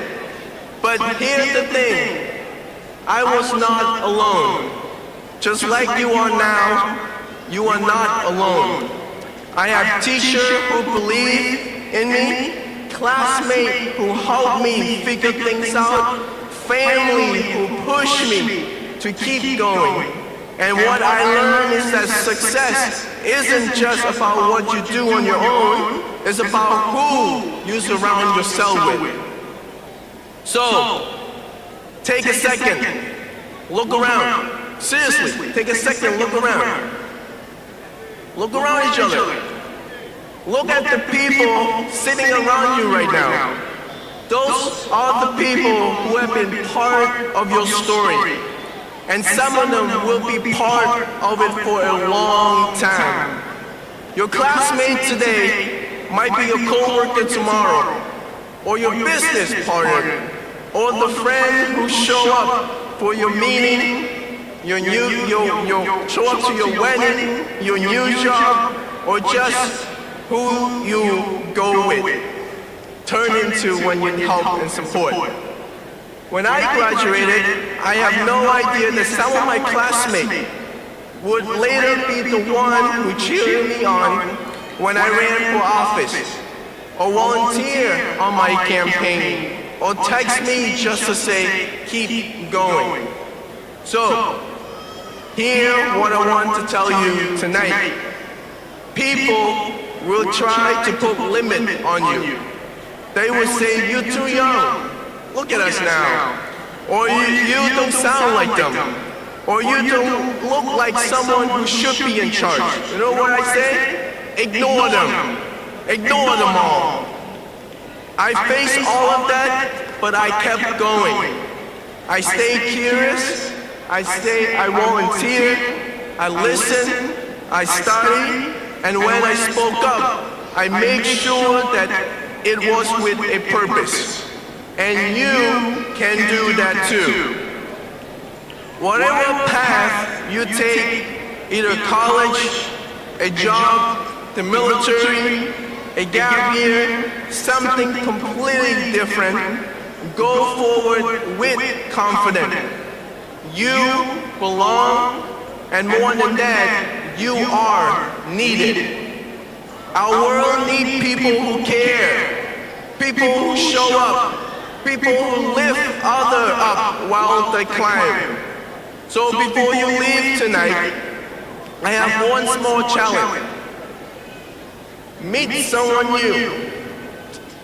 But here's the thing. I was not alone. Just like you are now, you are not alone. I have teachers who believe in me, classmates who help me figure things out, family who push me to keep going. And what I learned is that success isn't just about what you do on your own, it's about who you surround yourself with. So, take a second, look around. Seriously, take a second, look around. Look around each other. Look at the people sitting around you right now. Those are the people who have been part of your story. And some of them will be part of it for a long time. Your classmate today might be your co-worker tomorrow, or your business partner, or the friend who show up for your meeting, show up to your wedding, your new job, or just who you go with, turn into when you help and support. When I graduated, I have no idea that some of my classmates would later be the one who cheered me on when I ran for office, or volunteer on my campaign, or text me just to say, keep going. So, here's what I want to tell you tonight. People will try to put limit on you. They will say, you're too young. Look at us now. Or you don't sound like them. Or you don't look like someone who should be in charge. You know what I say? Ignore them. Ignore them all. I faced all of that, but I kept going. I stayed curious. I volunteered. I listened. I studied. And when I spoke up, I made sure that it was with a purpose. And you can do that too. Whatever path you take, either college, a job, the military, a gap year, something completely different, go forward with confidence. You belong, and more than that, you are needed. Our world needs people who care, people who show up, people who lift others up while they climb. So before you leave tonight, I have one small challenge. Meet someone new.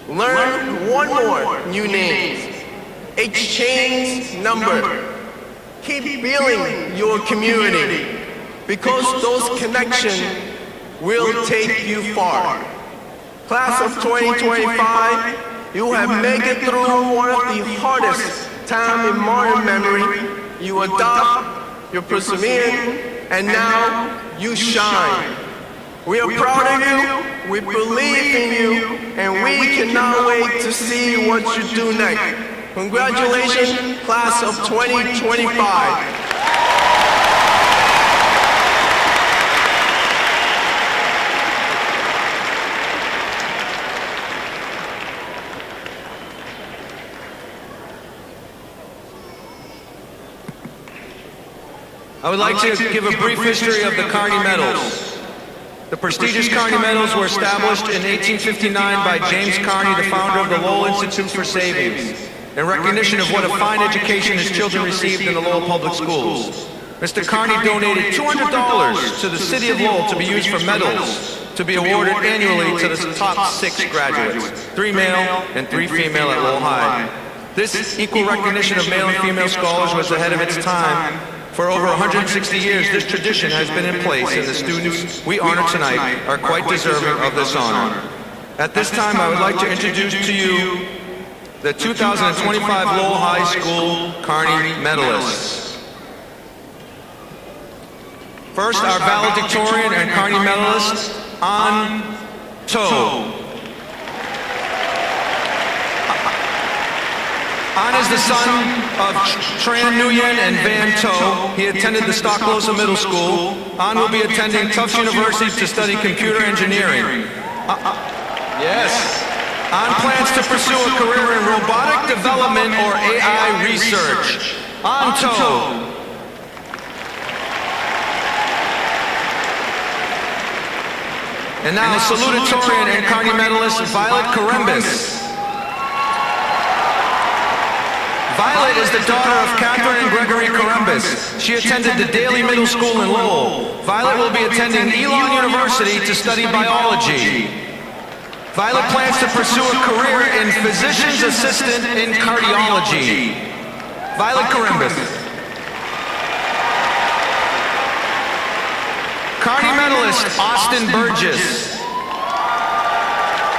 Learn one more new name. Exchange number. Keep building your community, because those connections will take you far. Class of 2025, you have made it through one of the hardest times in modern memory. You adopt, you persevere, and now you shine. We are proud of you, we believe in you, and we cannot wait to see what you do next. Congratulations, class of 2025. I would like to give a brief history of the Carney Medals. The prestigious Carney Medals were established in 1859 by James Carney, the founder of the Lowell Institute for Savings, in recognition of what a fine education his children received in the Lowell public schools. Mr. Carney donated $200 to the city of Lowell to be used for medals to be awarded annually to the top 6 graduates, 3 male and 3 female at Lowell High. This equal recognition of male and female scholars was ahead of its time. For over 160 years, this tradition has been in place, and the students we honor tonight are quite deserving of this honor. At this time, I would like to introduce to you the 2025 Lowell High School Carney medalists. First, our valedictorian and Carney medalist, An. An is the son of Tran Nguyen and Van To. He attended the Stocklosa Middle School. An will be attending Tufts University to study computer engineering. Yes. An plans to pursue a career in robotic development or AI research. An To. And now, salutatorian and Carney medalist, Violet Karembis. Violet is the daughter of Catherine and Gregory Karembis. She attended the Daly Middle School in Lowell. Violet will be attending Elon University to study biology. Violet plans to pursue a career in physician's assistant in cardiology. Violet Karembis. Carney medalist, Austin Burgess.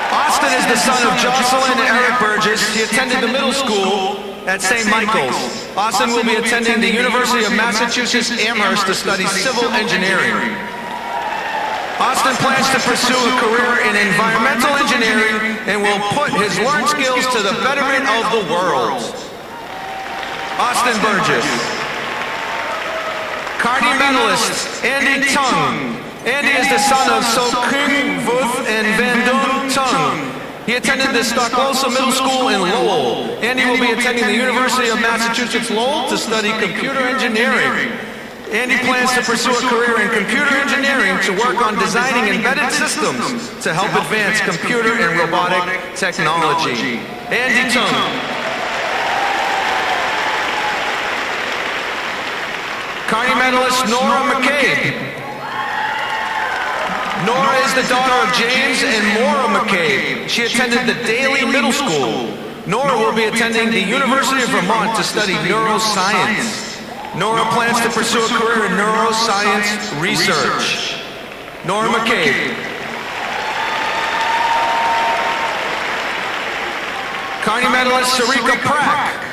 Austin is the son of Jocelyn and Eric Burgess. He attended the middle school at St. Michael's. Austin will be attending the University of Massachusetts Amherst to study civil engineering. Austin plans to pursue a career in environmental engineering and will put his learned skills to the betterment of the world. Austin Burgess. Carney medalist, Andy Tung. Andy is the son of So Kung Vuth and Van Dun Tung. He attended the Stocklosa Middle School in Lowell. Andy will be attending the University of Massachusetts Lowell to study computer engineering. Andy plans to pursue a career in computer engineering to work on designing embedded systems to help advance computer and robotic technology. Andy Tung. Carney medalist, Nora McCabe. Nora is the daughter of James and Maura McCabe. She attended the Daly Middle School. Nora will be attending the University of Vermont to study neuroscience. Nora plans to pursue a career in neuroscience research. Nora McCabe. Carney medalist, Sarika Prak.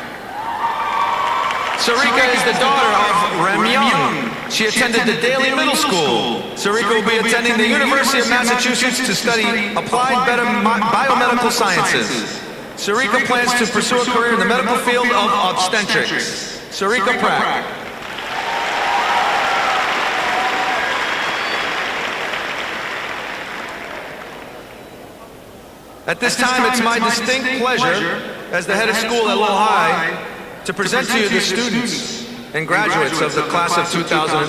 Sarika is the daughter of Rem Young. She attended the Daly Middle School. Sarika will be attending the University of Massachusetts to study applied biomedical sciences. Sarika plans to pursue a career in the medical field of obstetrics. Sarika Pratt. At this time, it's my distinct pleasure as the head of school at Lowell High to present to you the students and graduates of the class of 2025.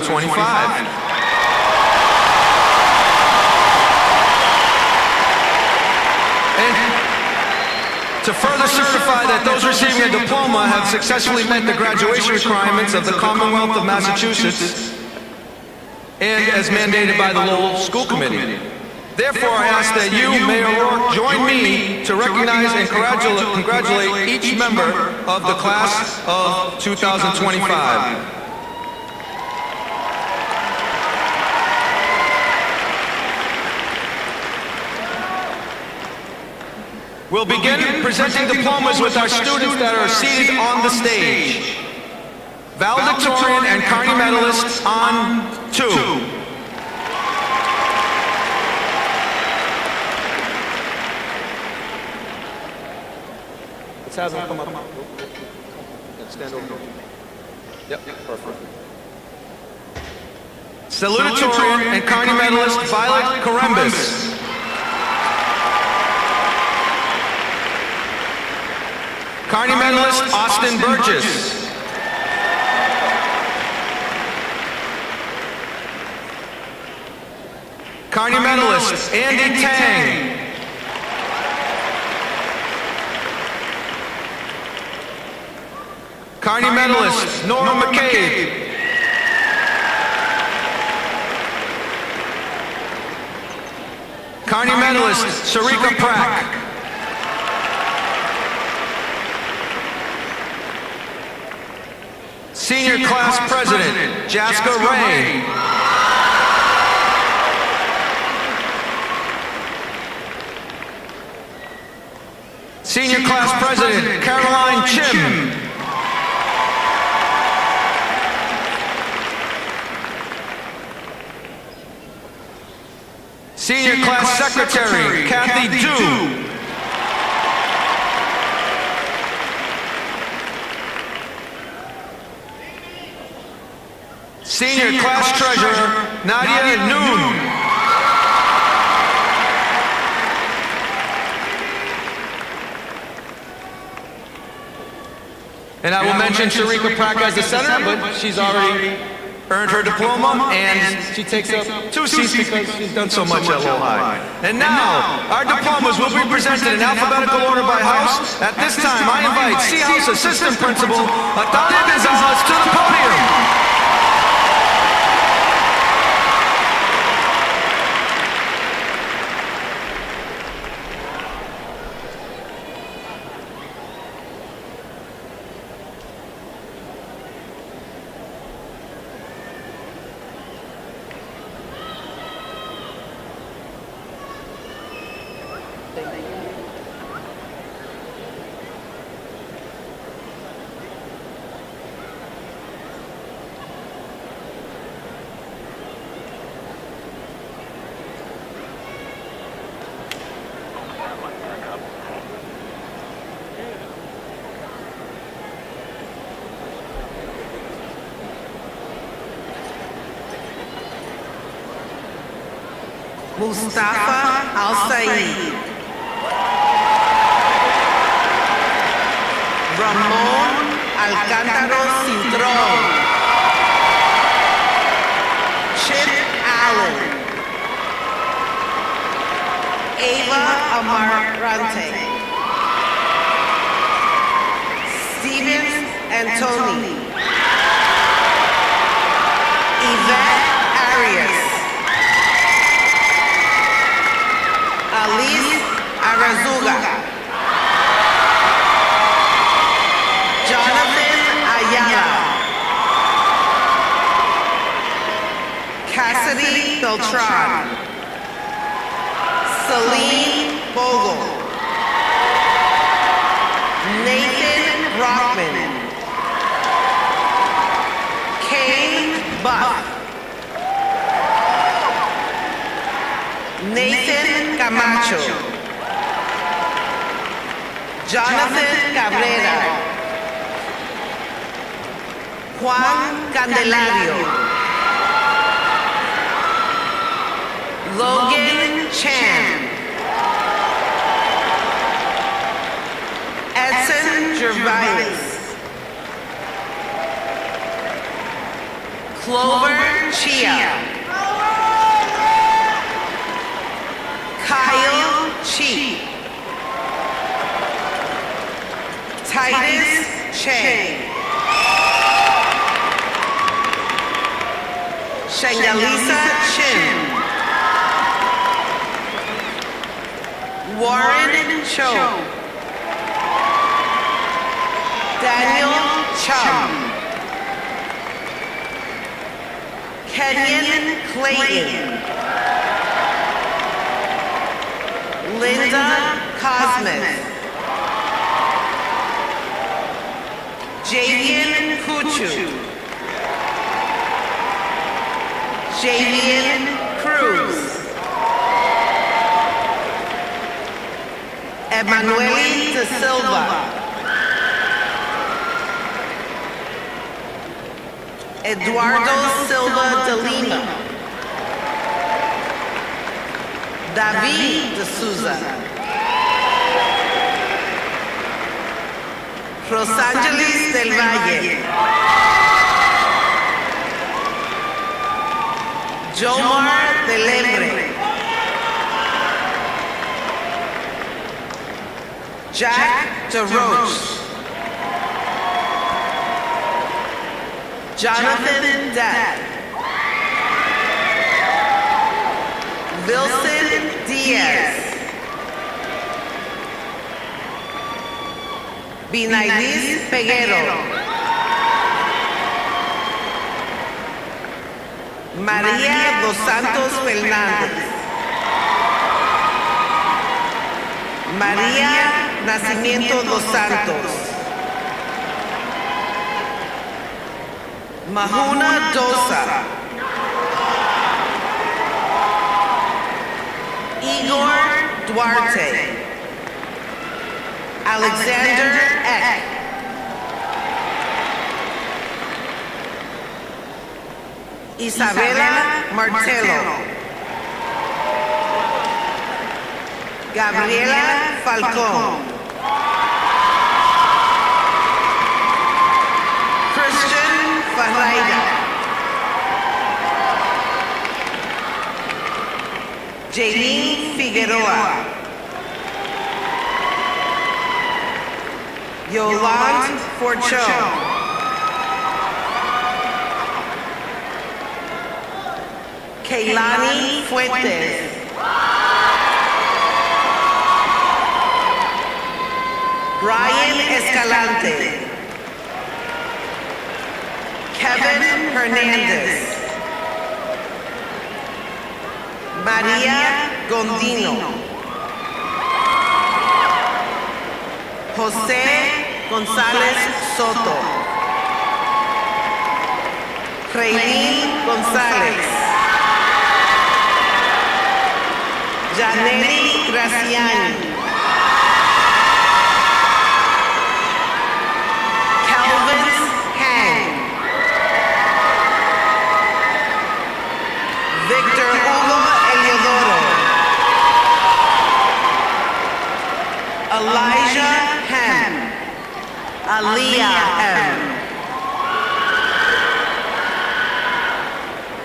And to further certify that those receiving a diploma have successfully met the graduation requirements of the Commonwealth of Massachusetts and as mandated by the Lowell School Committee. Therefore, I ask that you, Mayor Rourke, join me to recognize and congratulate each member of the class of 2025. We'll begin presenting diplomas with our students that are seated on the stage. Valedictorian and Carney medalist on 2. Let's have them come up. Stand over. Yep, perfect. Salutatorian and Carney medalist Violet Corembus. Carney medalist Austin Burgess. Carney medalist Andy Tang. Carney medalist Nora McCabe. Carney medalist Sarika Prak. Senior class president Jaska Ray. Senior class president Caroline Chim. Senior class secretary Kathy Dew. Senior class treasurer Nadia Noon. And I will mention Sharika Prak as the senator, but she's already earned her diploma, and she takes up 2 seats because she's done so much at Lowell High. And now, our diplomas will be presented in alphabetical order by house. At this time, I invite C House Assistant Principal Atalia Gonzalez to the podium. Mustafa Al-Said, Ramon Alcántaro Cintrón, Chip Allen, Ava Amarante, Stevens Antoni, Yvette Arias, Alice Arazuga, Jonathan Ayala, Cassidy Beltran, Celine Bogle, Nathan Brockman, Kane Buff, Nathan Camacho, Jonathan Cabrera, Juan Candelario, Logan Chan, Edson Gervais, Clover Chia, Kyle Cheek, Titus Che, Shangalisa Chin, Warren Cho, Daniel Chum, Kenyon Clayton, Linda Cosmas, Javian Kuchu, Javian Cruz, Emanuele da Silva, Eduardo Silva de Lima. David de Souza. Rosangelis del Valle. Jomar del Embre. Jack DeRoche. Jonathan Depp. Wilson Diaz. Binailis Peguero. María dos Santos Fernández. María Nacimiento dos Santos. Mahuna Dosa. Igor Duarte. Alexander Eck. Isabela Martello. Gabriela Falcón. Christian Farraida. Jaylene Figueroa. Yolande Forcho. Keilani Fuentes. Brian Escalante. Kevin Hernandez. María Gondino. José González Soto. Reilín González. Janely Graciani. Calvin Hang. Victor Hugo Eliodoro. Elijah Hem. Aliyah Hem.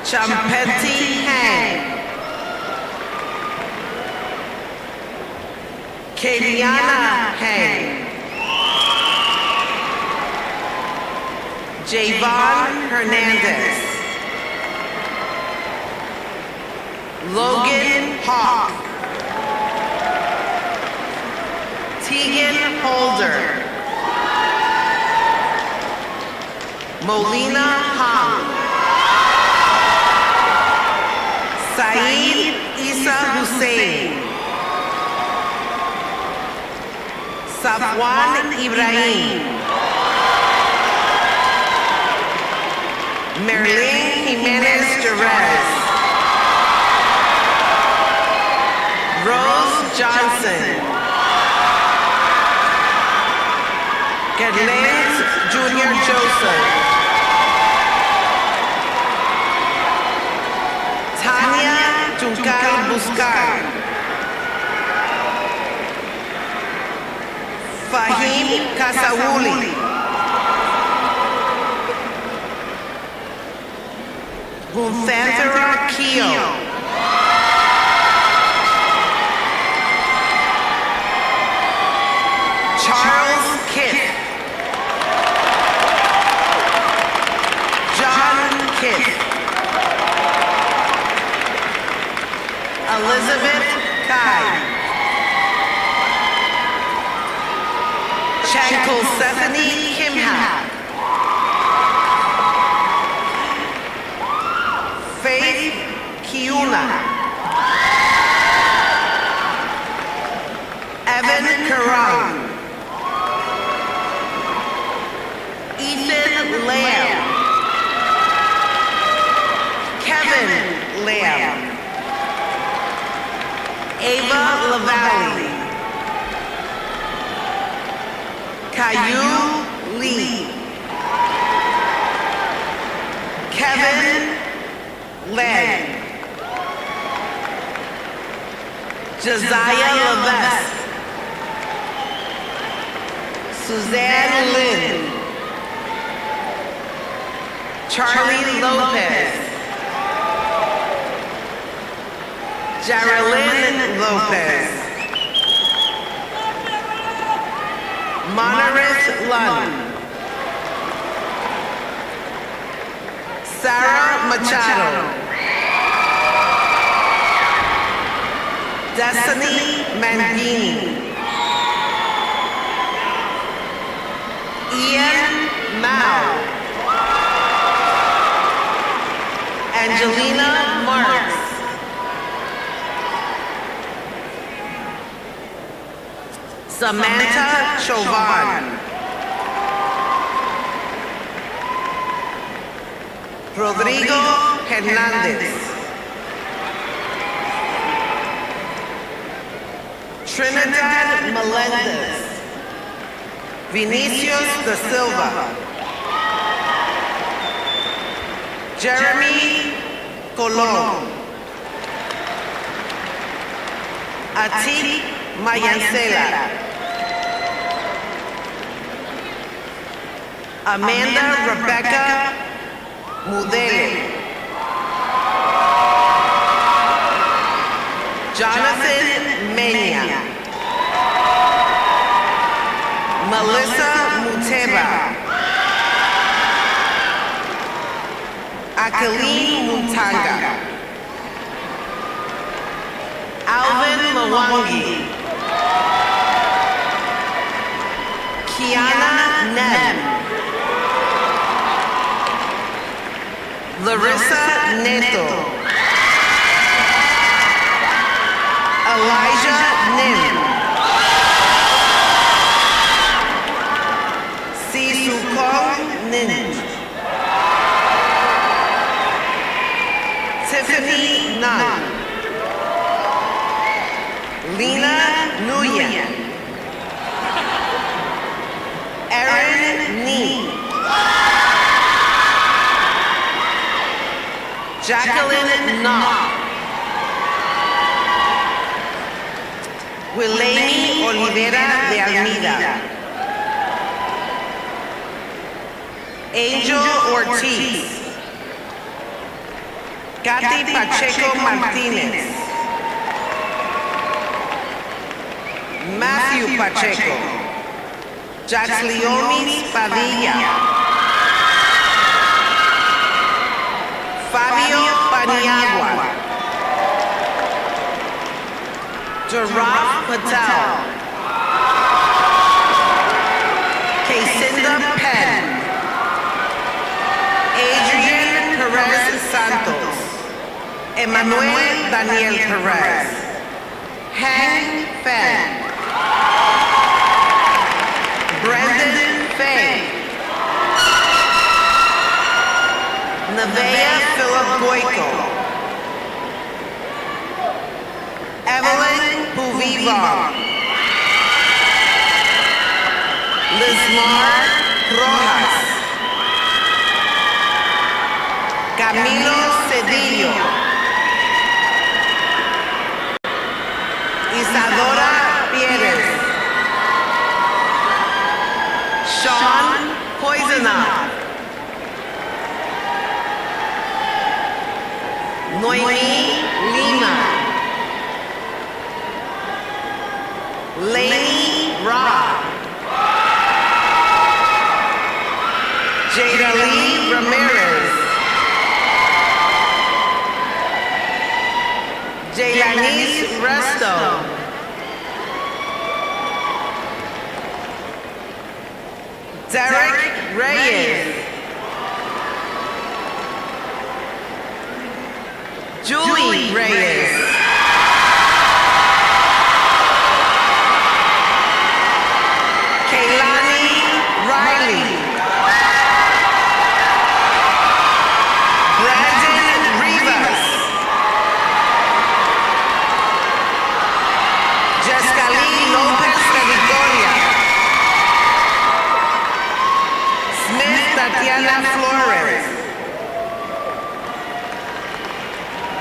Champeti Hang. Kadiana Hang. Javon Hernandez. Logan Hawk. Tegan Holder. Molina Hong. Saeed Isa Hussein. Safwan Ibrahim. Merlin Jimenez Jerez. Rose Johnson. Gedlens Jr. Joseph. Tanya Juncal Buscar. Fahim Kasauli. Bunthantera Keo. Charles Kitt. John Kitt. Elizabeth Kai. Shankle Stephanie Kimha. Faith Kiuna. Evan Karan. Ethan Lamb. Kevin Lamb. Ava LaValle. Caillou Lee. Kevin Leg. Josiah Levesque. Suzanne Lynn. Charlie Lopez. Jaralyn Lopez. Monterith Lund. Sarah Machado. Destiny Mangini. Ian Mao. Angelina Marks. Samantha Chauvin. Rodrigo Hernandez. Trinidad Melendez. Vinicius da Silva. Jeremy Colon. Atik Mayancela. Amanda Rebecca Mudele. Jonathan Mena. Melissa Muteba. Akaline Mutanga. Alvin Mwangi. Kiana Neb. Larissa Neto. Elijah Nim. Sisukong Nin. Tiffany Nunn. Lena Nguyen. Erin Nee. Jacqueline Knott. Wileni Olivera de Almeida. Angel Ortiz. Katy Pacheco Martinez. Matthew Pacheco. Jaxliomis Padilla. Fabio Paniagua. Jarrah Patel. Casinda Penn. Adrian Perez Santos. Emmanuel Daniel Perez. Hang Fan. Brendan Fay. Nevaeh Philip Goico. Evelyn Puvivar. Lismar Rojas. Camilo Cedillo. Isadora Pierres. Sean Poisonoff. Noemi Lima. Lainey Robb. Jada Lee Ramirez. Jaylanice Resto. Derek Reyes. Julie Reyes. Kaylani Riley. Brandon Rivas. Jessica Lee Lopez de Victoria. Smith Tatiana Flores.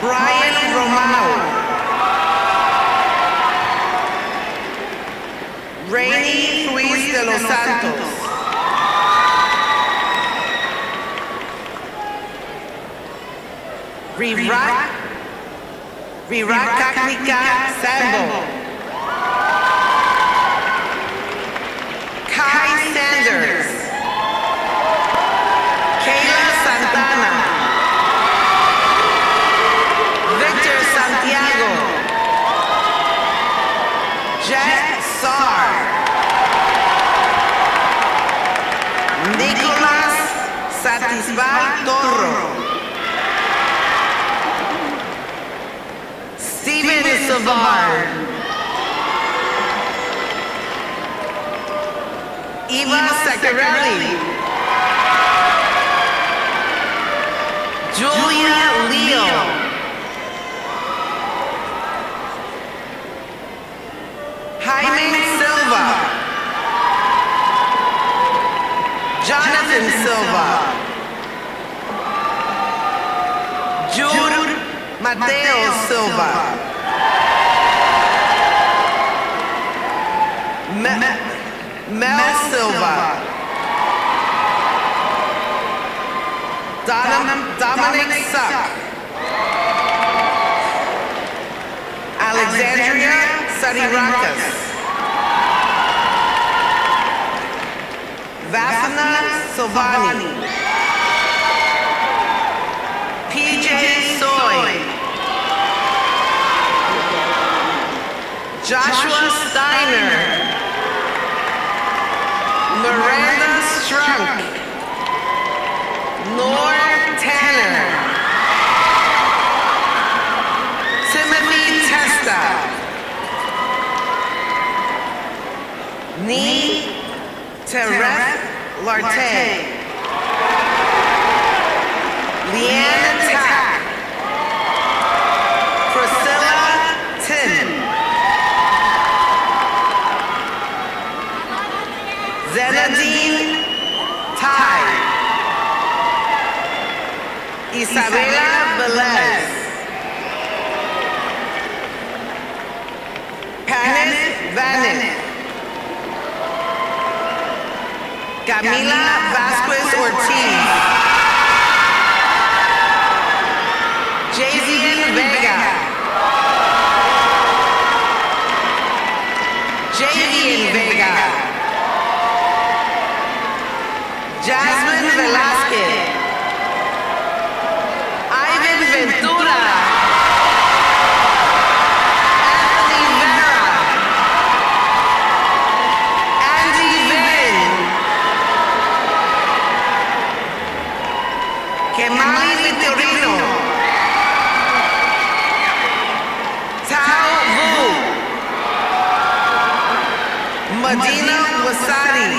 Brian Romao. Rainy Ruiz de los Santos. Rirakaknika Sambo. Kai Sanders. Kayla Santana. Victor Santiago. Jet Sar. Nicolas Satisbal Torro. Steven Savar. Eva Saccarelli. Julia Leo. Jaime Silva. Jonathan Silva. Jude Mateo Silva. Mel Silva. Dominic Suck. Alexandria Sadirakas. Vasana Sovani. PJ Soy. Joshua Steiner. Miranda Strunk. Nor Tanner. Timothy Testa. Nee Teref Larte. Leanne Tack. Priscilla Tin. Zenadine Tai. Isabela Velez. Panis Vanin. Camila Vasquez Ortiz. Jazian Vega. Javian Vega. Jasmine Velasquez. Ivan Ventura. Anthony Vera. Andy Vin. Kemali Vitorino. Tao Vu. Medina Wasadi.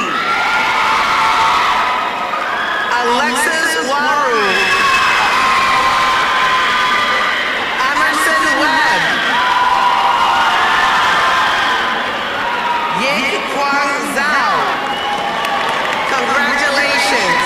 Alexis Waru. Emerson Webb. Yik Kwang Zhao. Congratulations.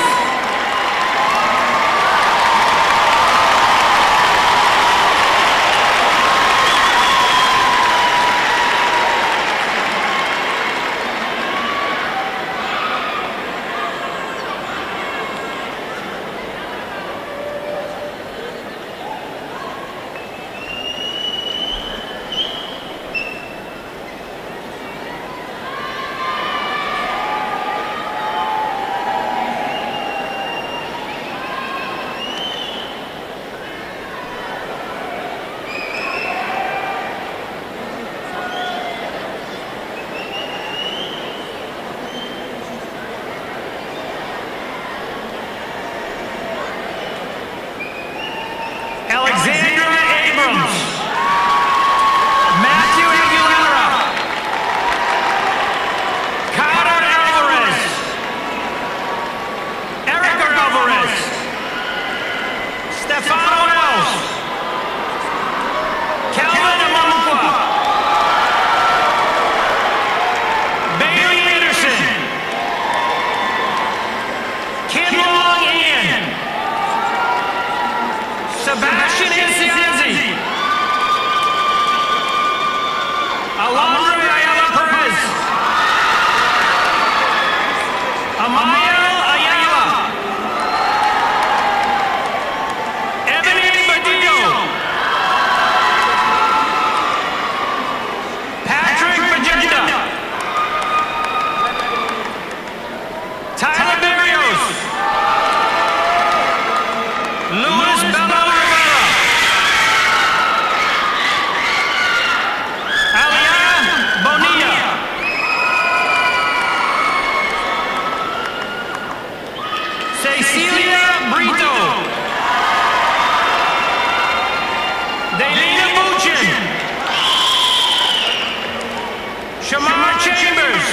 Shamar Chambers,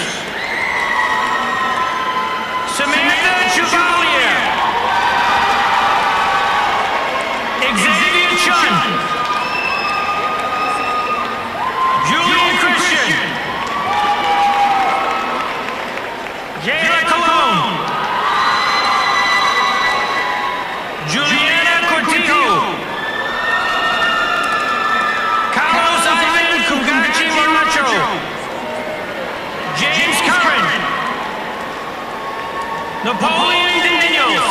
Samantha Chevalier, Xavier Chun, Julian Christian, Jayla Colon, Juliana Cortijo, Carlos Ivan Kugachi Maracho, James Curran, Napoleon Daniels,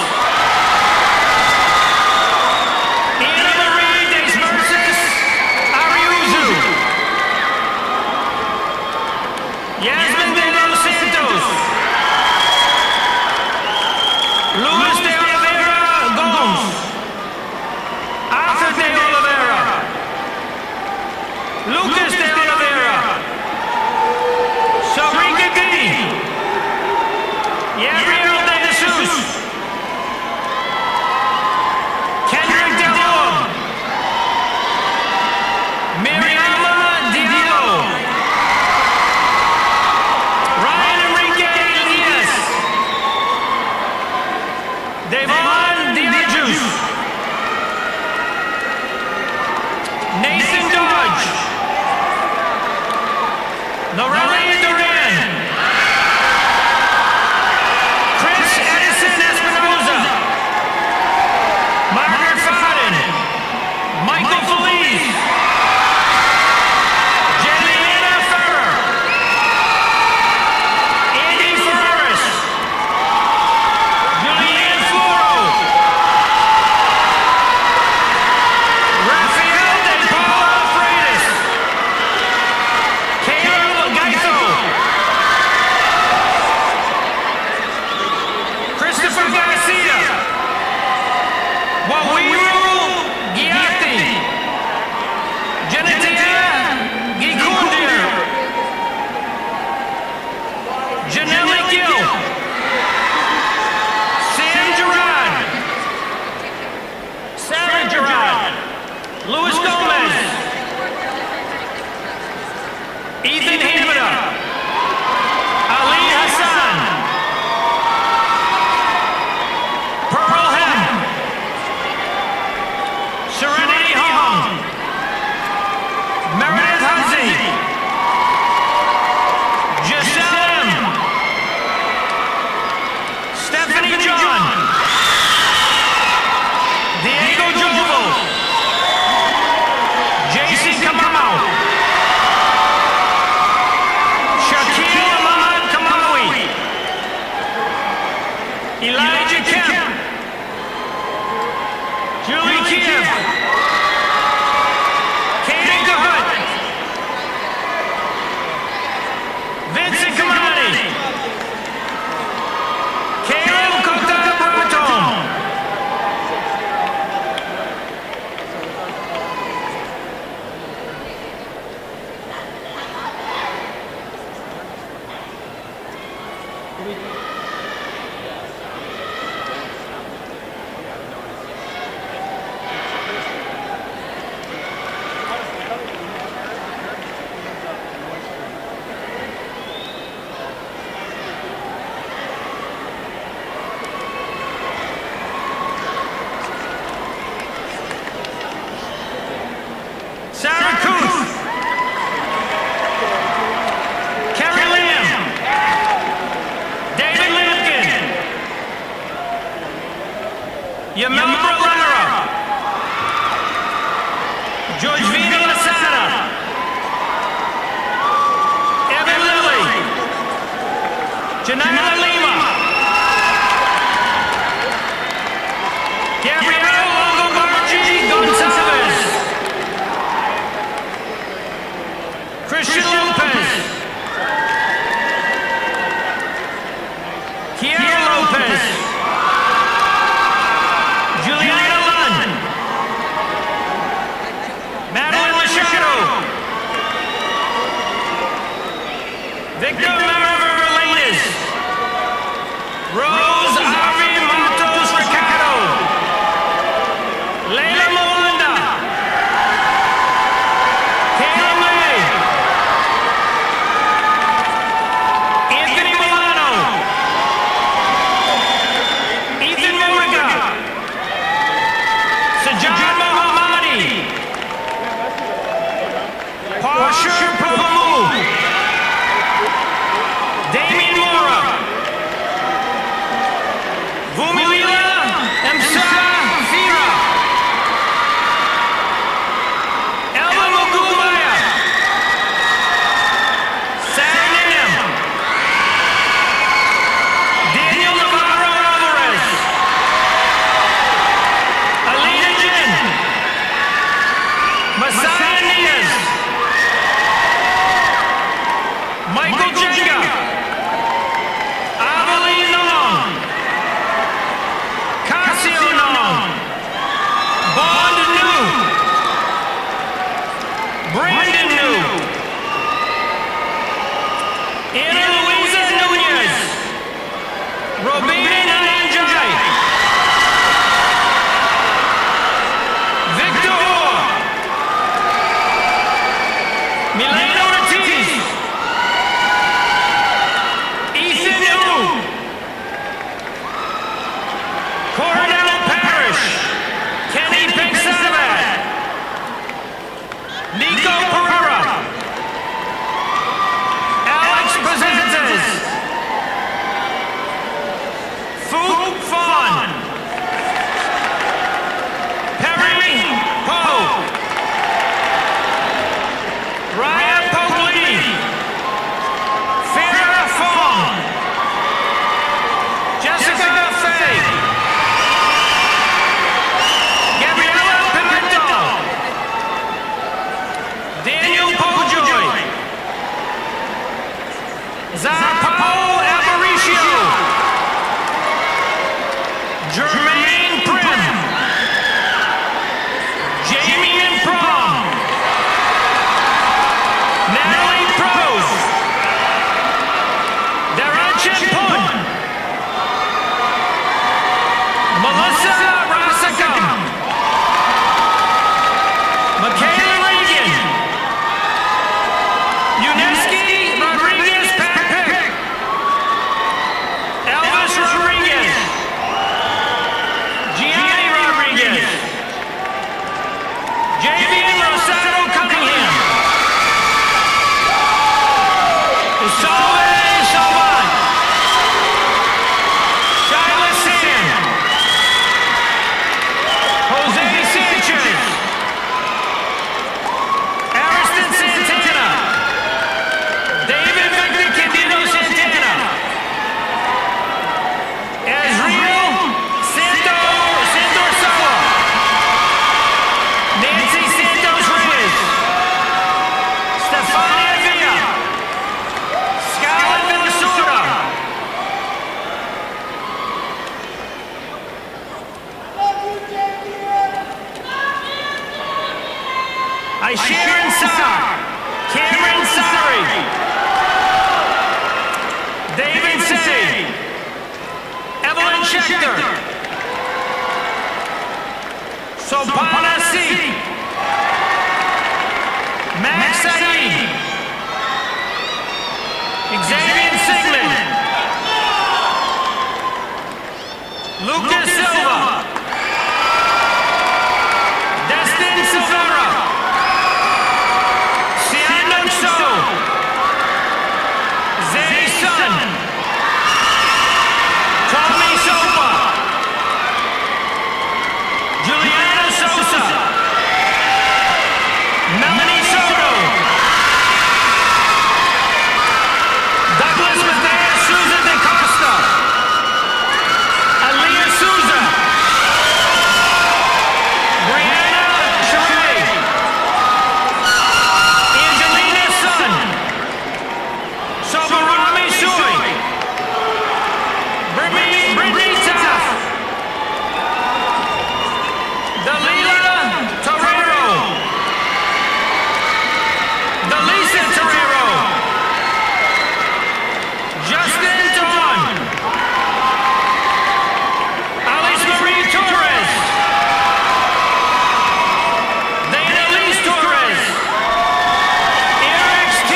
Anna Marie Desmerces Ariuzu, Yasmin de los Santos, Luis de Oliveira Gomes, Arthur de Oliveira, Lucas de Oliveira, Sarika D, Gabriel de Jesus, Kendrick DeLong, Miriama Diallo, Ryan Enrique Elias, Devon DeLajus, Nathan Dodge, Lorelei Duran, Chris Edison Espinoza, Margaret Fadden, Michael Feliz, Jelliana Ferrer, Andy Ferreris, Julianne Floro, Rafael de Paula Freitas, Caleb Gaito, Christopher Garcia, Wawiru Giati, Genetia Gikundir, Janelle Gill, Sam Gerard, Sarah Gerard, Luis Gomez, Ethan Hamida, Ali Hassan, Pearl Hem, Serenity Hong, Meredith Huzzy, Giselle M, Stephanie John, Diego Jovel, Jason Kamau, Shaquille Ahmad Kamawi, Elijah Kemp, Julie Kiev, Kaden Gahut, Vincent Kamani, Caleb Kota Bratom, Sarah Kuth, Kerry Lamb, David Lampkin, Yamel Lara, George Vina Lasada, Evan Lilly, Janina Lima, Gabrielle Longobardi Gonzalez, Christian Lopez, Kiara Lopez, Juliana Lund, Madeline Machado, Victor Maravillanes, Rose Avi Matos Ricardo, Leila Mwanda, Kayla May, Jenga. Aveline Long. Cassio Long. Bond New. Brandon New. Ana Luisa Nunez. Robina Nayanjai. Victor Orr. Milena Ortiz. Ethan Wu. Coronel Parrish. Kenny Pinksavat. Nico Pereira. Alex Pazantes. Fook Fawn. Perry Poe. Ryan Pogley. Farrah Fong. Jessica Fay. Gabriela Pimento. Daniel Pojoy. Zapao Aparicio. Jermaine Prim. Jamie Prom. Natalie Prose. Daranchan Pun. Melissa Rasakam. Michaela Reagan. Uneski Rodriguez Patrick. Elvis Rodriguez. Gianni Rodriguez. Javian Rosado Cunningham. Isolde Salvat. Shyla Sand. Jose Sanchez. Ariston Santana. David Victor Candido Santana. Azriel Santor Sala. Nancy Santos Reyes. Stefania Villa. Scarlett Minnesota. Sharon Saar. Cameron Sari. David Say. Evelyn Schechter. Sopana C. Max Saeed. Xavier Sigmund. Lucas Silva. Destin Silvera. Sian So. Zay Sun. Tommy Sopa. Juliana Sosa. Melanie Soto. Douglas Matthias Souza de Costa. Aaliyah Souza. Brianna Sheree. Angelina Sun. Sobarami Soy. Brittany Taff. Dalila Torero. Delisa Torero. Justin Dawn. Alice Marie Torres. Dana Elise Torres. Eric T.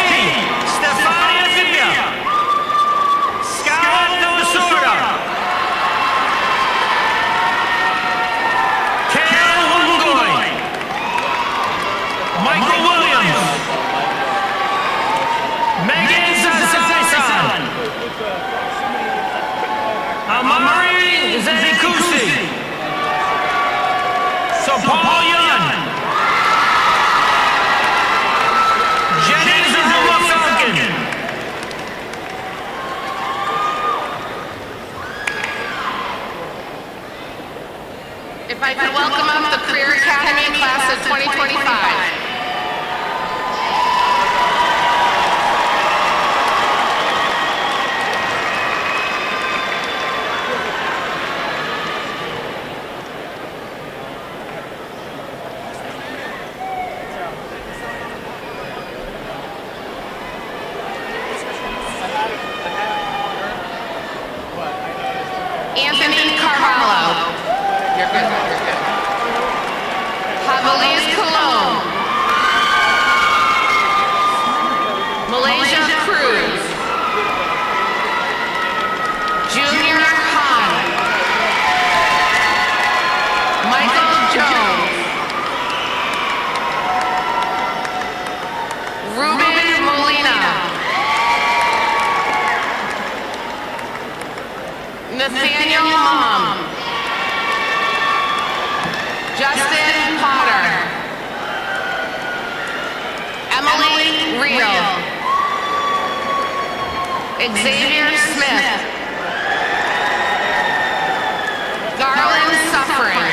Stefania Villa. Scarlett Nosorda. Kale Wungoy. Michael Williams. Megan Zazaisan. Amari Zedikusi. So Paul Yun. Jenny Zaruma Falcon. If I could welcome up the Career Academy class of 2025. Anthony Carvalho. You're good, you're good. Javilis Colon. Malaysia Cruz. Junior Han. Michael Jones. Ruben Molina. Nathaniel Mom. Justin Potter. Emily Reel. Xavier Smith. Garland Suffering.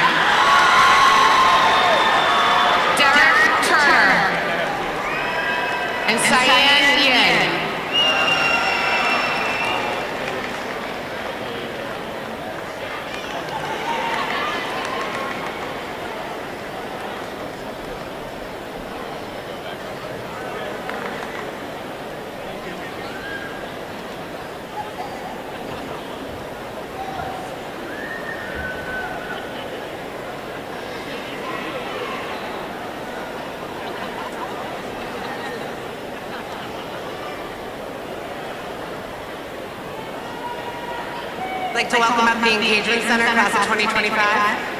Derek Turner. And Cyan Yin. I'd like to welcome up the Engagement Center, class of 2025.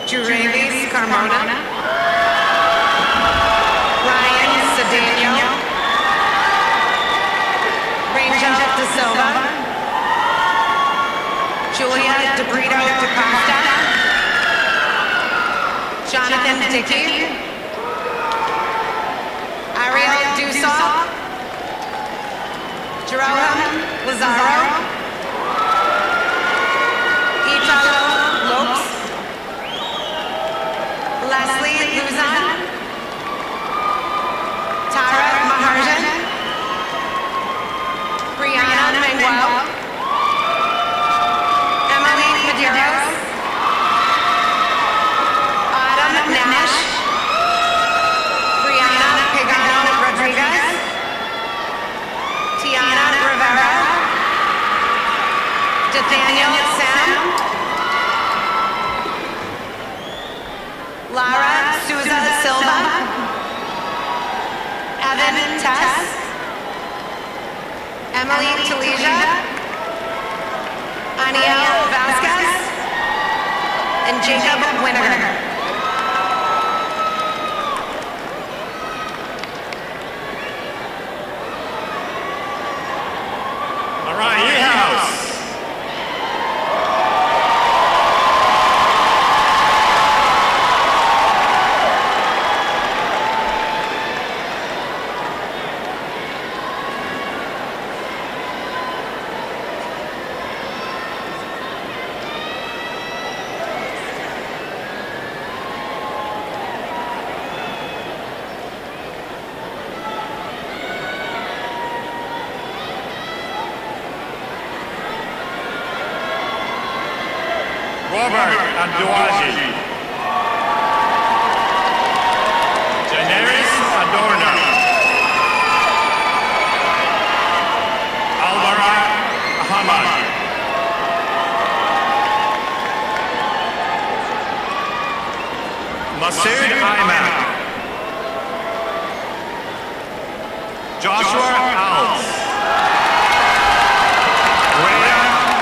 Jurelis Carmona. Ryan Cedeno. Rangel De Silva. Julia DeBrito DaCosta. Jonathan Dickey. Ariel Dussault. Jerome Lazaro. Italo Lopes. Leslie Luzon. Tara Maharjan. Brianna Manguel. Emily Medeiros. Autumn Nash. Brianna Pagano Rodriguez. Tiana Rivera. Nathaniel Sam. Lara Souza Silva. Evan Tess. Emily Talija. Aniel Vasquez. And Jacob Winner. All right, E-House. Robert Abduaji. Daenerys Adorno. Alvara Ahmad. Masood Ayman. Joshua Alves. Rhea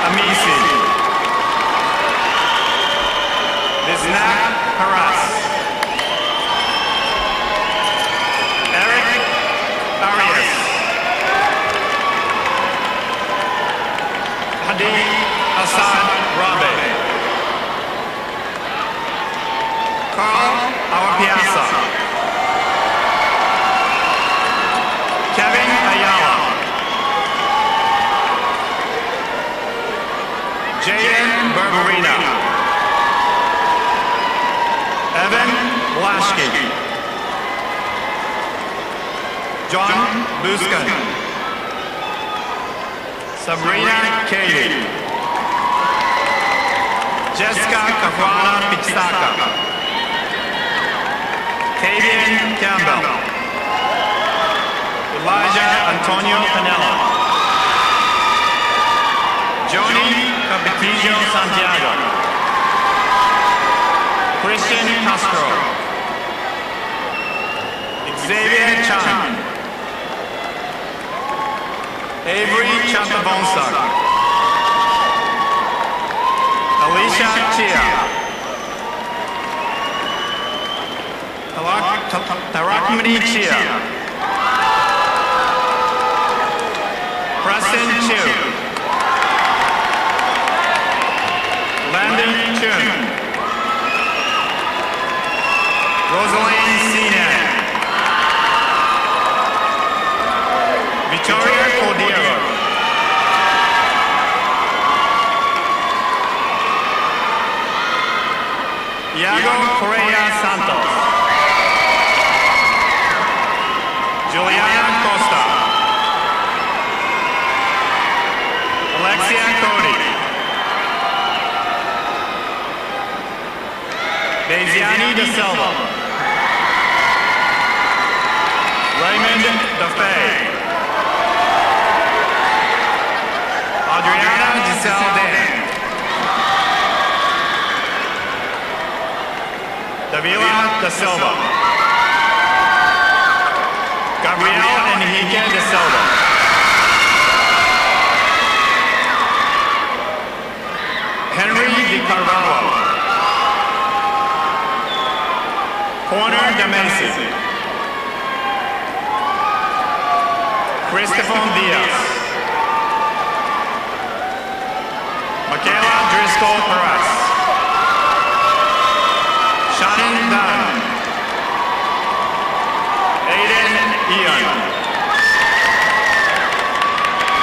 Amisi. Liznat Haras. Eric Arias. Hadi Hassan Rabe. Carl Awapiasa. Malashki. John Buscan. Sabrina Katie. Jessica Caruana Pixaca. Tavian Campbell. Elijah Antonio Panella. Joni Capetillo Santiago. Christian Castro. Xavier Chan. Avery Chatabonsak. Alicia Chia. Tarakmani Chia. Preston Chu. Landon Chun. Rosaline Sinan. Victoria Cordero. Iago Correa Santos. Juliana Costa. Alexia Cody. Desiani De Silva. Raymond DeFay. Adriana Giselle Dan. Davila Da Silva. Gabriel Enrique Da Silva. Henry Di Carvalho. Corner Damesi. Christopher Diaz. Michaela Driscoll Perez. Shannon Dunn. Aiden Ian.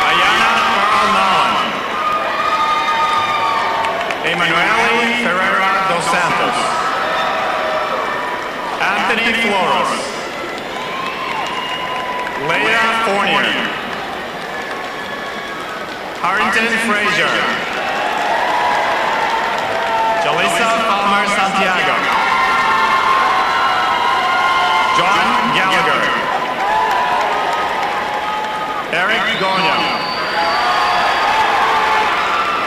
Ayana Carl Nolan. Emanuele Ferreira dos Santos. Anthony Flores. Leila Fournier. Harrington Frazier. Jalisa Palmer Santiago. John Gallagher. Eric Goña.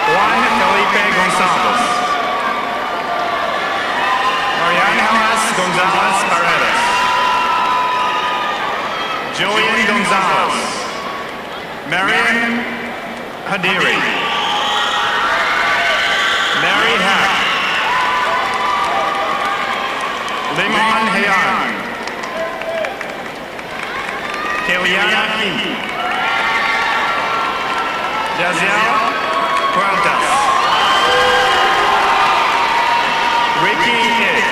Juan Felipe Gonzalez. Marianne Gonzalez Paredes. Julian Gonzalez. Marian Hadiri. Mary Hack. Limon Hayan. Keliana Kim. Jaziel Puertas. Ricky Hick.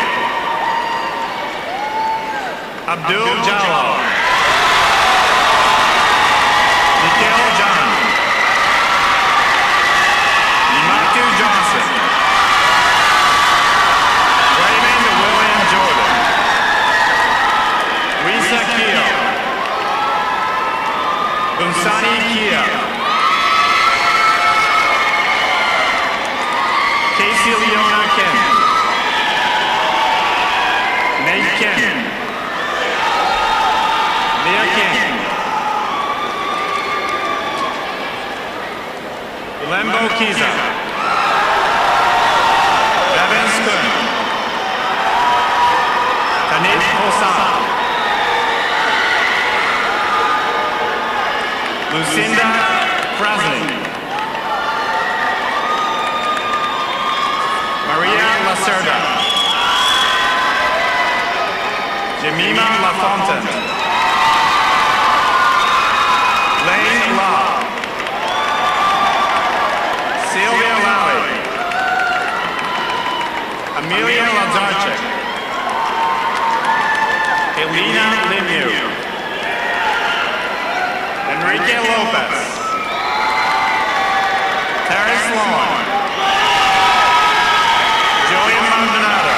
Abdul Jalal. Nikhil John. Nimatu Johnson. Raymond William Jordan. Risa Keo. Bunsani Kia. Casey Leona Ken. Nate Ken. Leah King. Lembo Kiza. Evan Skun. Tanit Hosan. Lucinda Krasny. Maria Lacerda. Jemima LaFontaine. Lane Law. Sylvia Lally. Amelia Lazarchik. Elena Lemieux. Enrique Lopez. Terrence Long. Julian Maldonado.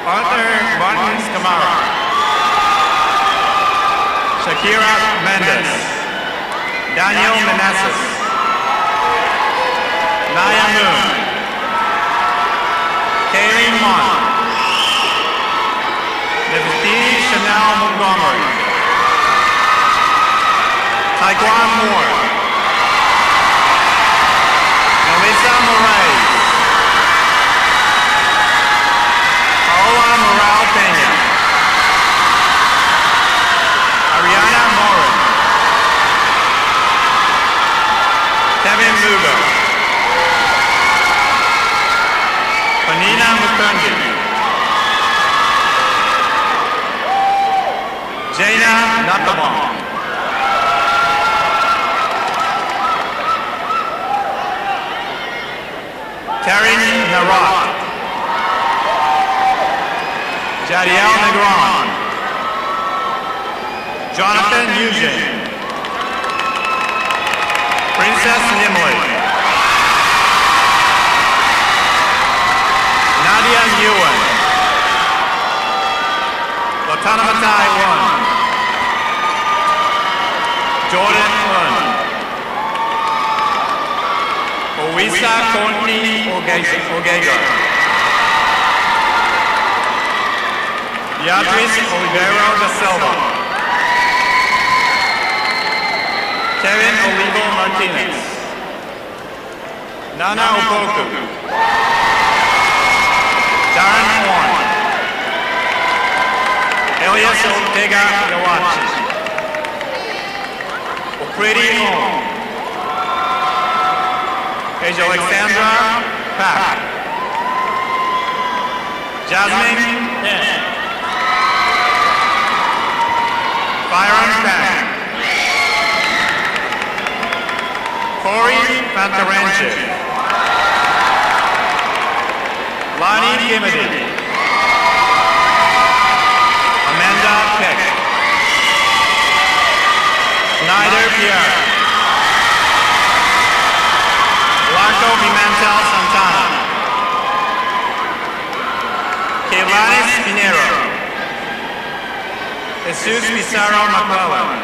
Arthur Martin Scamara. Shakira Mendes. Daniel Manassas. Naya Moon. Kayleen Mont. Nefertiti Chanel Montgomery. Taekwon Moore. Melissa Moraes. Paola Morales Peña. Ariana Morin. Kevin Lugo. Panina Mukundi. Jaina Natabon. Karen Narat. Jadiel Negron. Jonathan Eugene. Princess Nimley. Nadia Nguyen. Latana Matai One. Jordan Lund. Oisa Courtney Ogega. Beatriz Olivero da Silva. Kevin Olivo Martinez. Nana Opoku. Darren Horn. Elias Ortega Yawachi. Opriti Home. Paige Alexandra Pack. Jasmine N. Byron Pang. Corey Fantaranche. Lonnie Kimedy. Amanda Peck. Snyder Pierre. Blanco Pimentel Santana. Kelanis Pinero. Jesus Pizarro McClellan.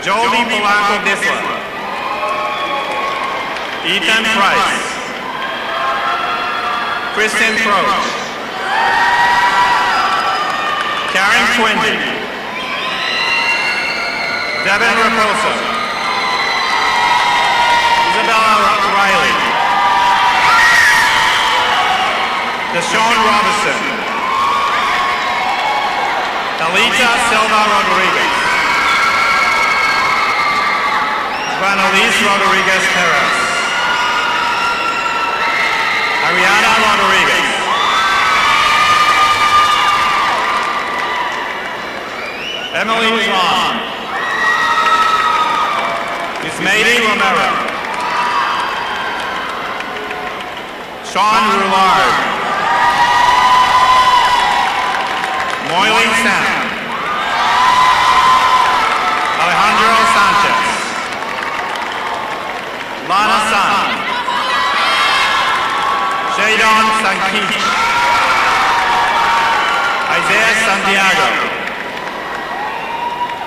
Jody Polanco Disla. Ethan Price. Kristen Croach. Karen Quindy. Devin Raposo. Isabella Riley. Deshaun Robinson. Alita Silva Rodriguez. Juanelise Rodriguez Perez. Ariana Rodriguez. Emily Long. Ismaili Romero. Sean Roulard. Moiling Sam. Alejandro Sanchez. Lana San. Jadon Sankich. Isaiah Santiago.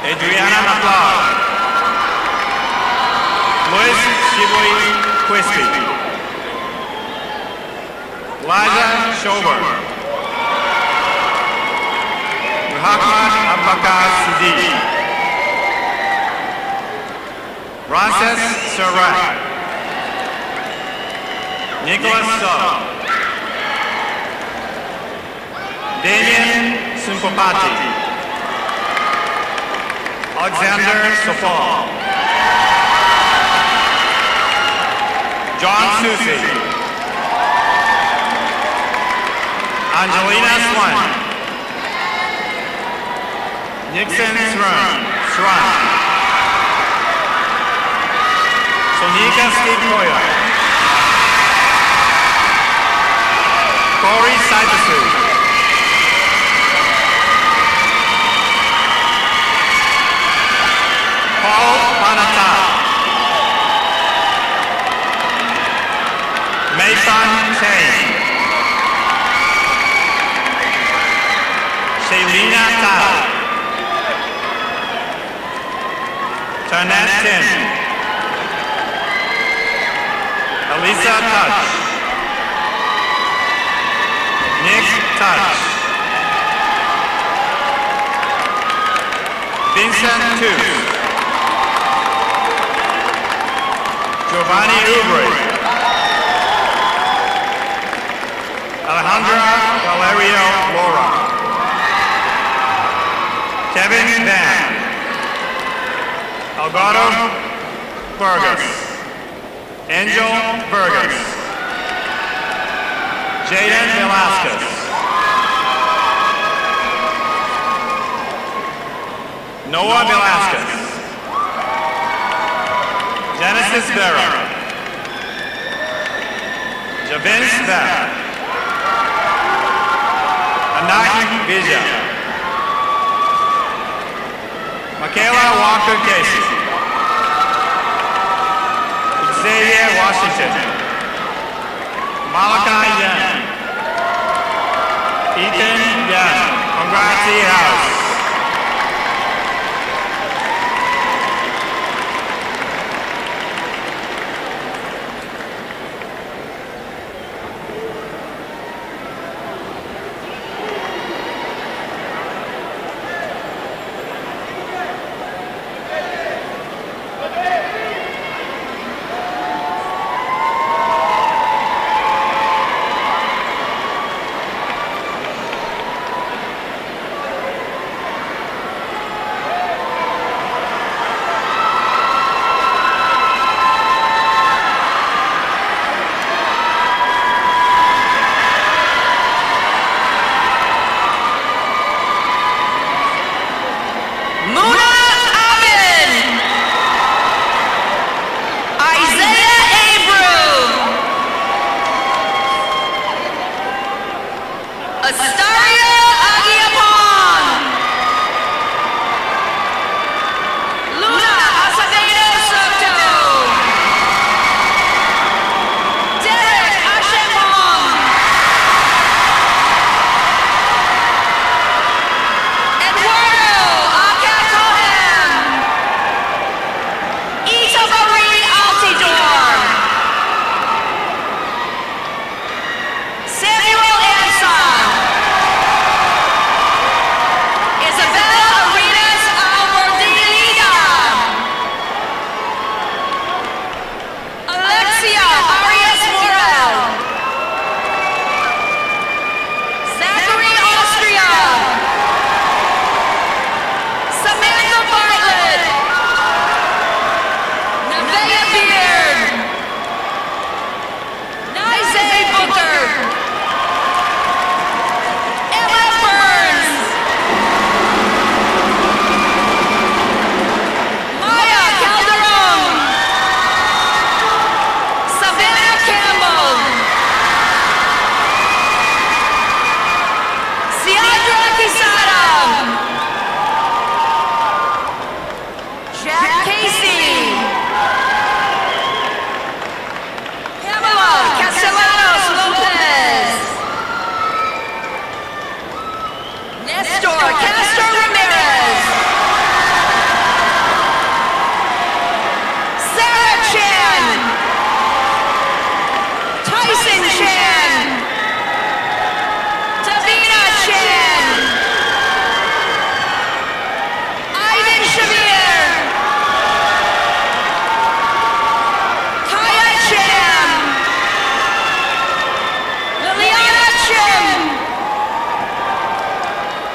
Adriana McLeod. Luis Shibui Quispe. Liza Schober. Muhammad Abakar Siddiqui. Ramses Surratt. Nicholas Sow. Damien Sumpopati. Alexander Sopal. John Susi. Angelina Swan. Nixon Sran. Sonika Skikoya. Corey Saipasu. Paul Panata. Mason Tang. Shailina Tao. Tanette Tim. Elisa Touch. Nick Touch. Vincent Tooth. Giovanni Ubri. Alejandra Valerio Laura. Kevin Van. Alvaro Vargas. Angel Vargas. Jaden Velasquez. Noah Velasquez. Genesis Vera. Javins Beth. Anak Vija. Michaela Walker Casey. Xavier Washington. Malachi Yan. Ethan Yan. Congrats, E-House.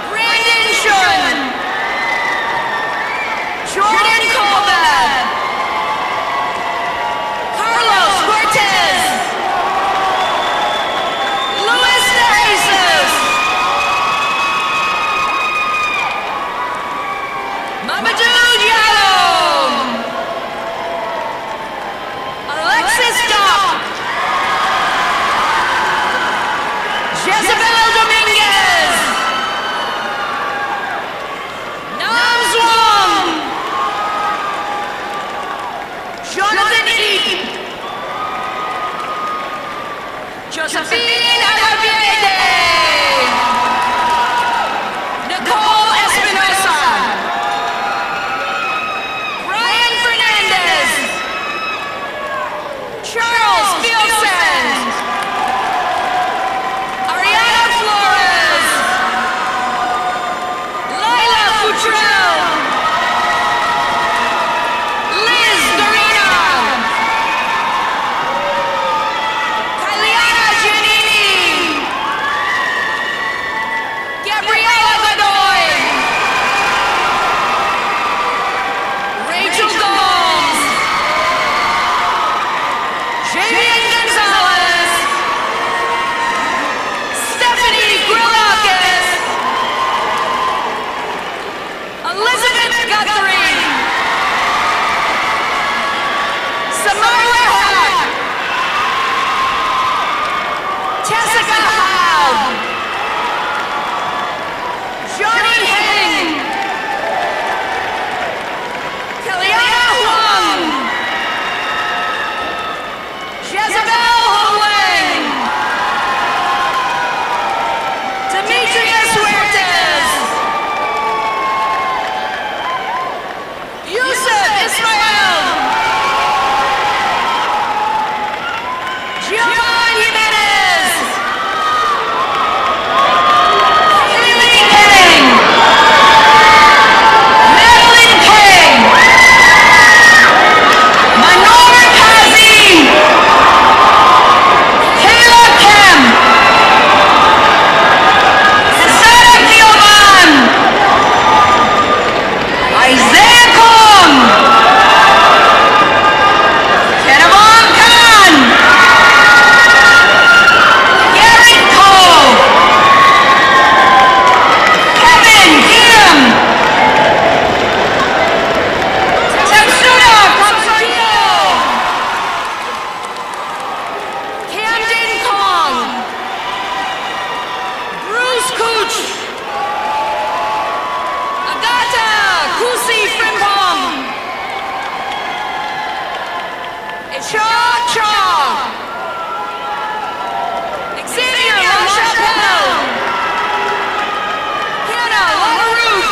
Brandon Cooch. Agata Kusi Frimpong. Cha Cha. Xavier LaChapelle. Hannah LaRue.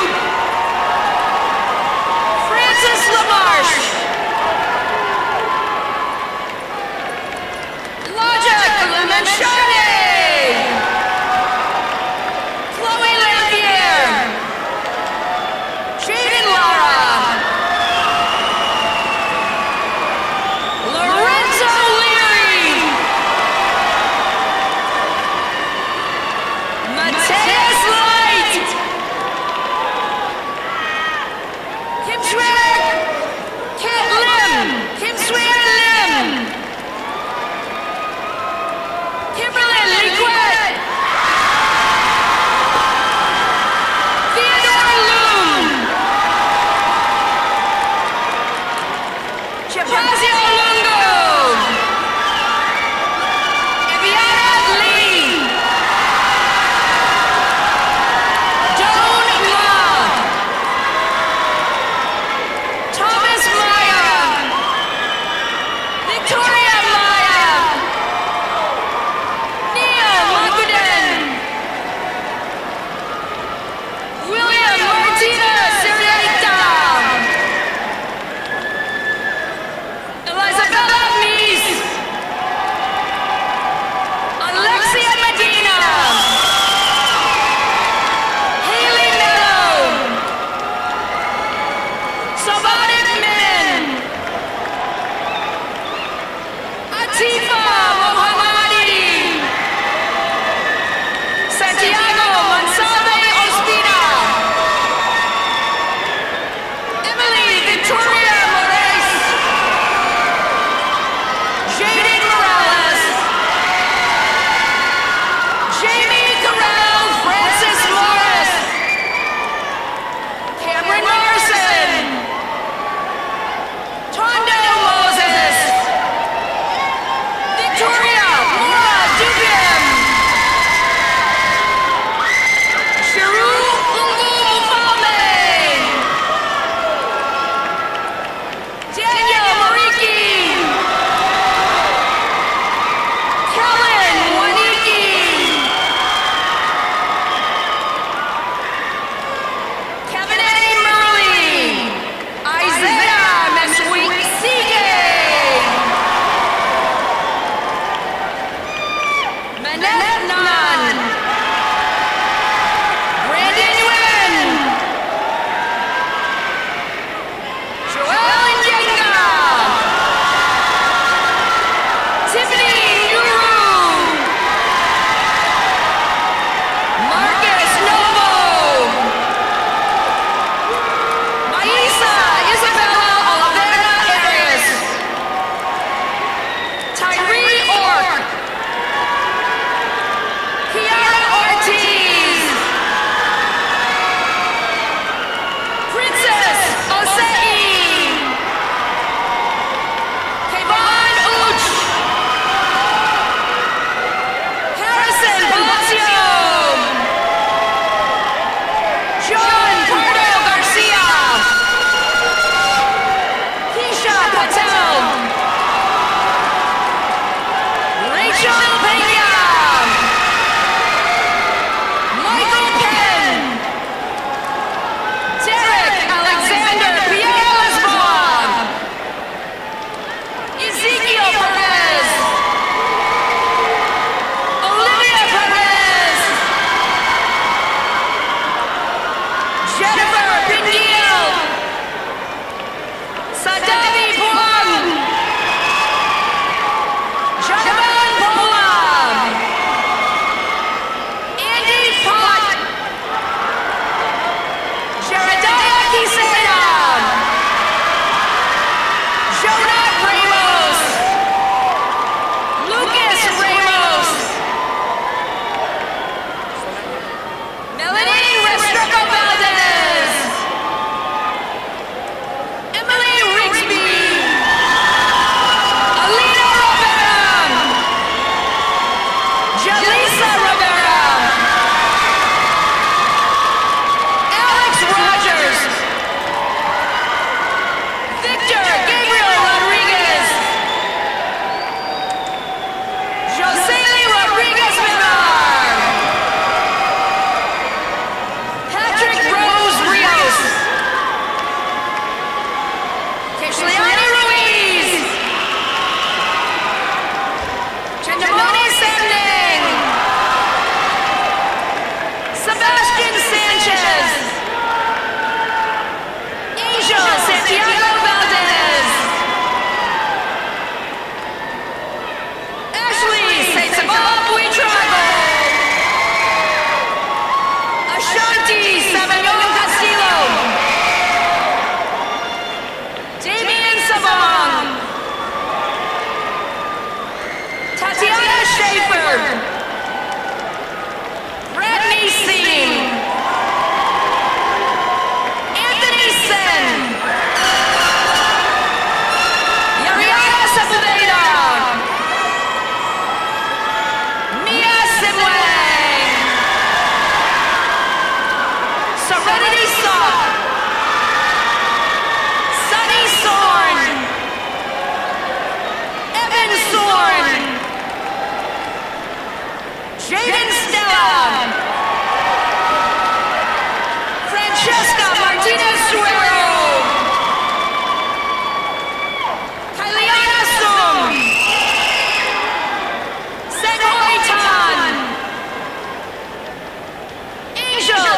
Francis LaMarche. Elijah Clemenchani. Chloe Lampierre. Jaden Lara. Laurent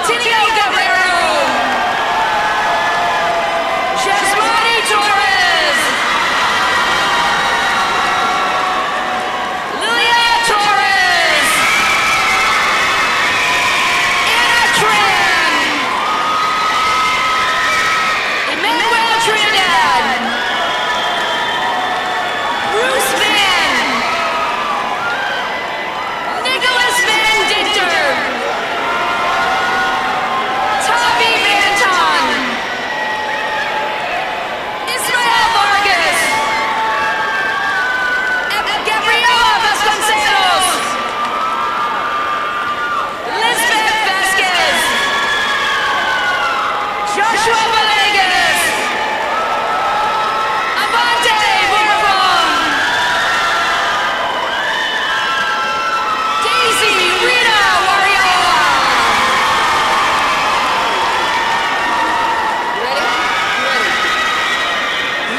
Tinio Guerrero. Jasmine Torres. Lilia Torres. Anna Tran. Emmanuel Trinidad. Bruce Van. Nicholas Van Dinter. Tavi Vanton. Ismael Vargas. Gabriela Vasconcelos. Lisbeth Vasquez. Joshua Villegas. Avante Bourbon. Daisy Rita Wariola. Ready?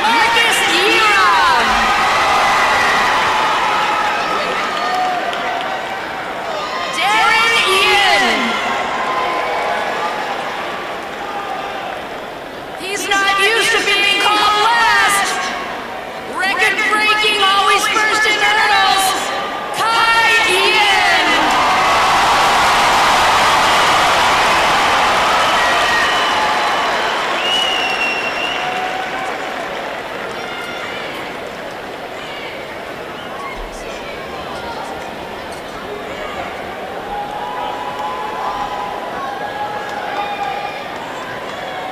Marcus Yira. Darren Ian. He's not used to being called last. Record-breaking, always first in hurdles. Kai Ian.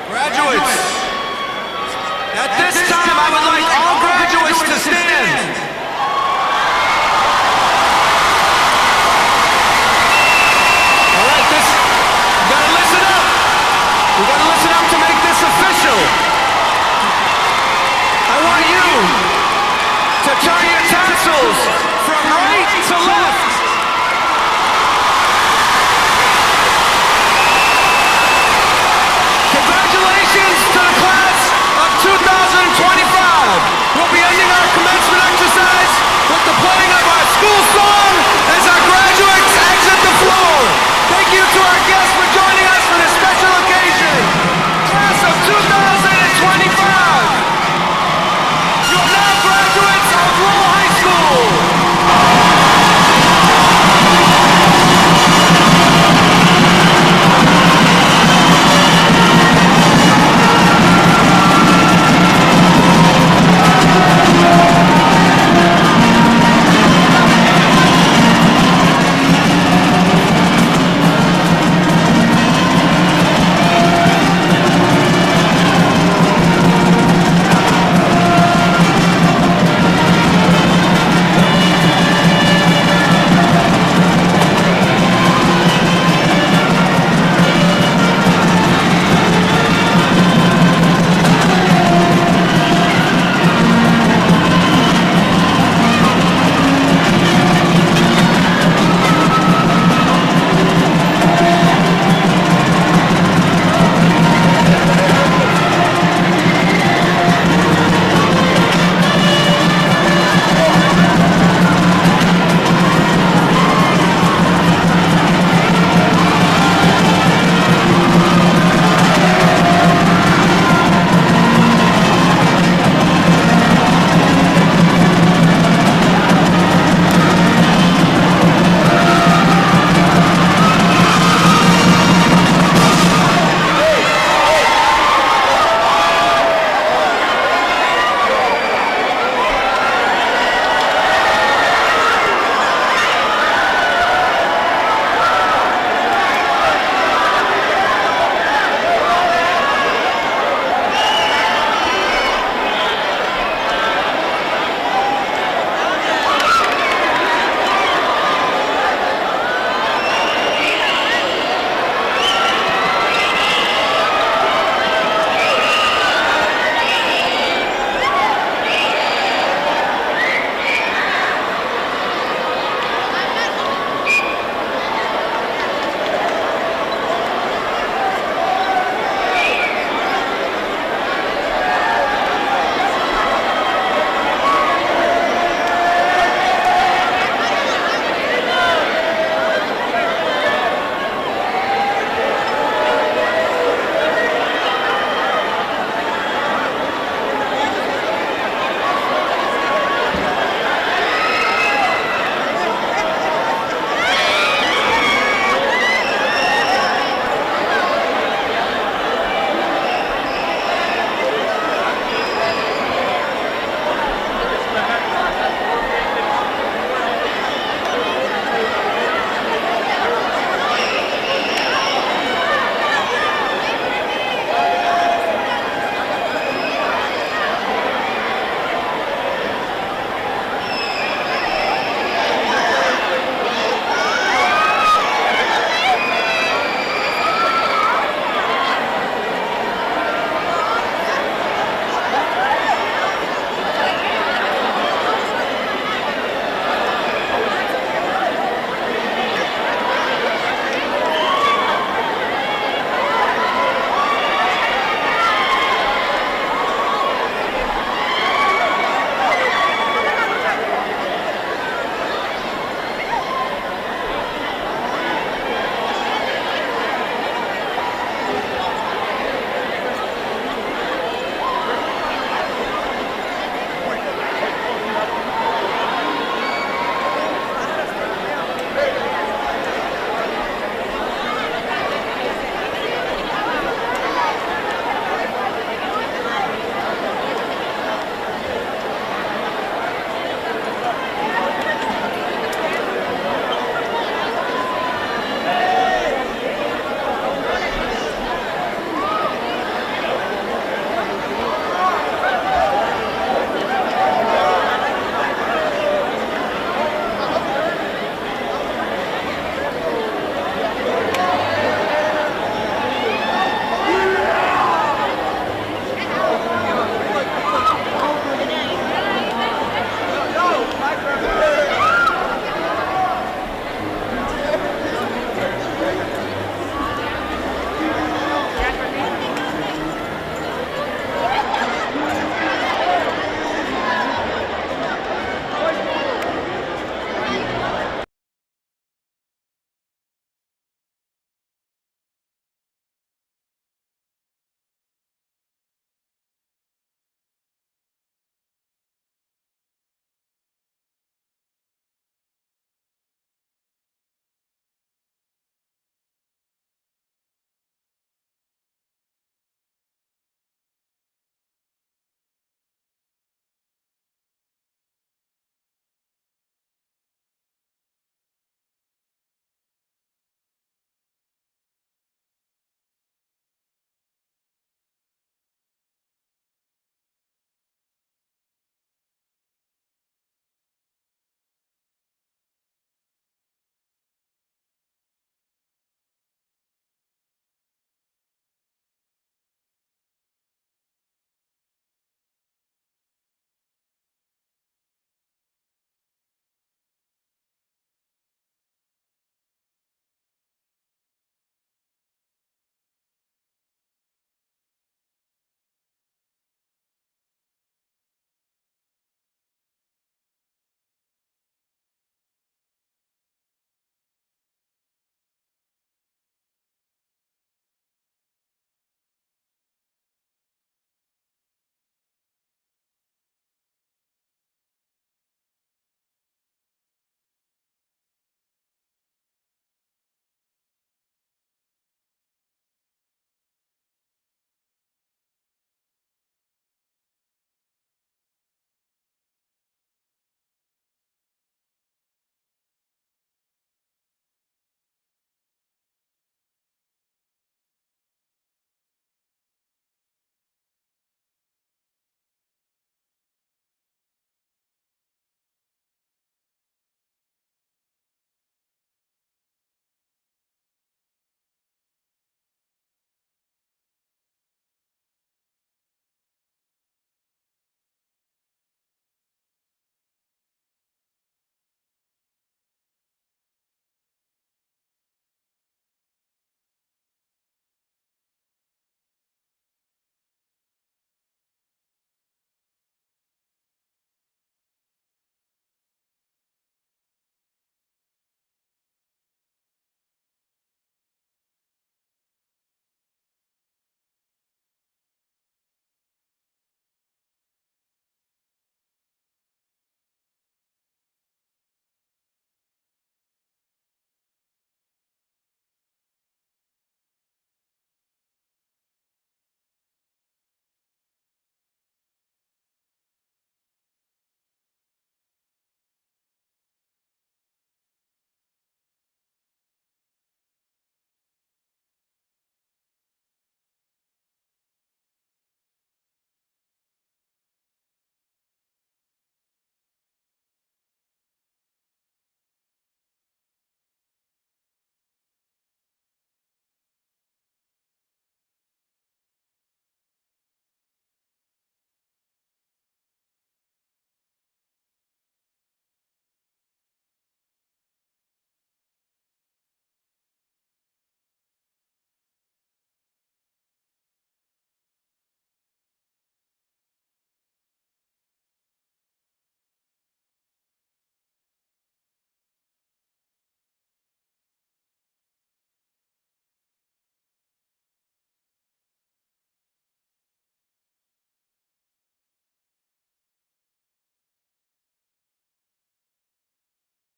Graduates, at this time,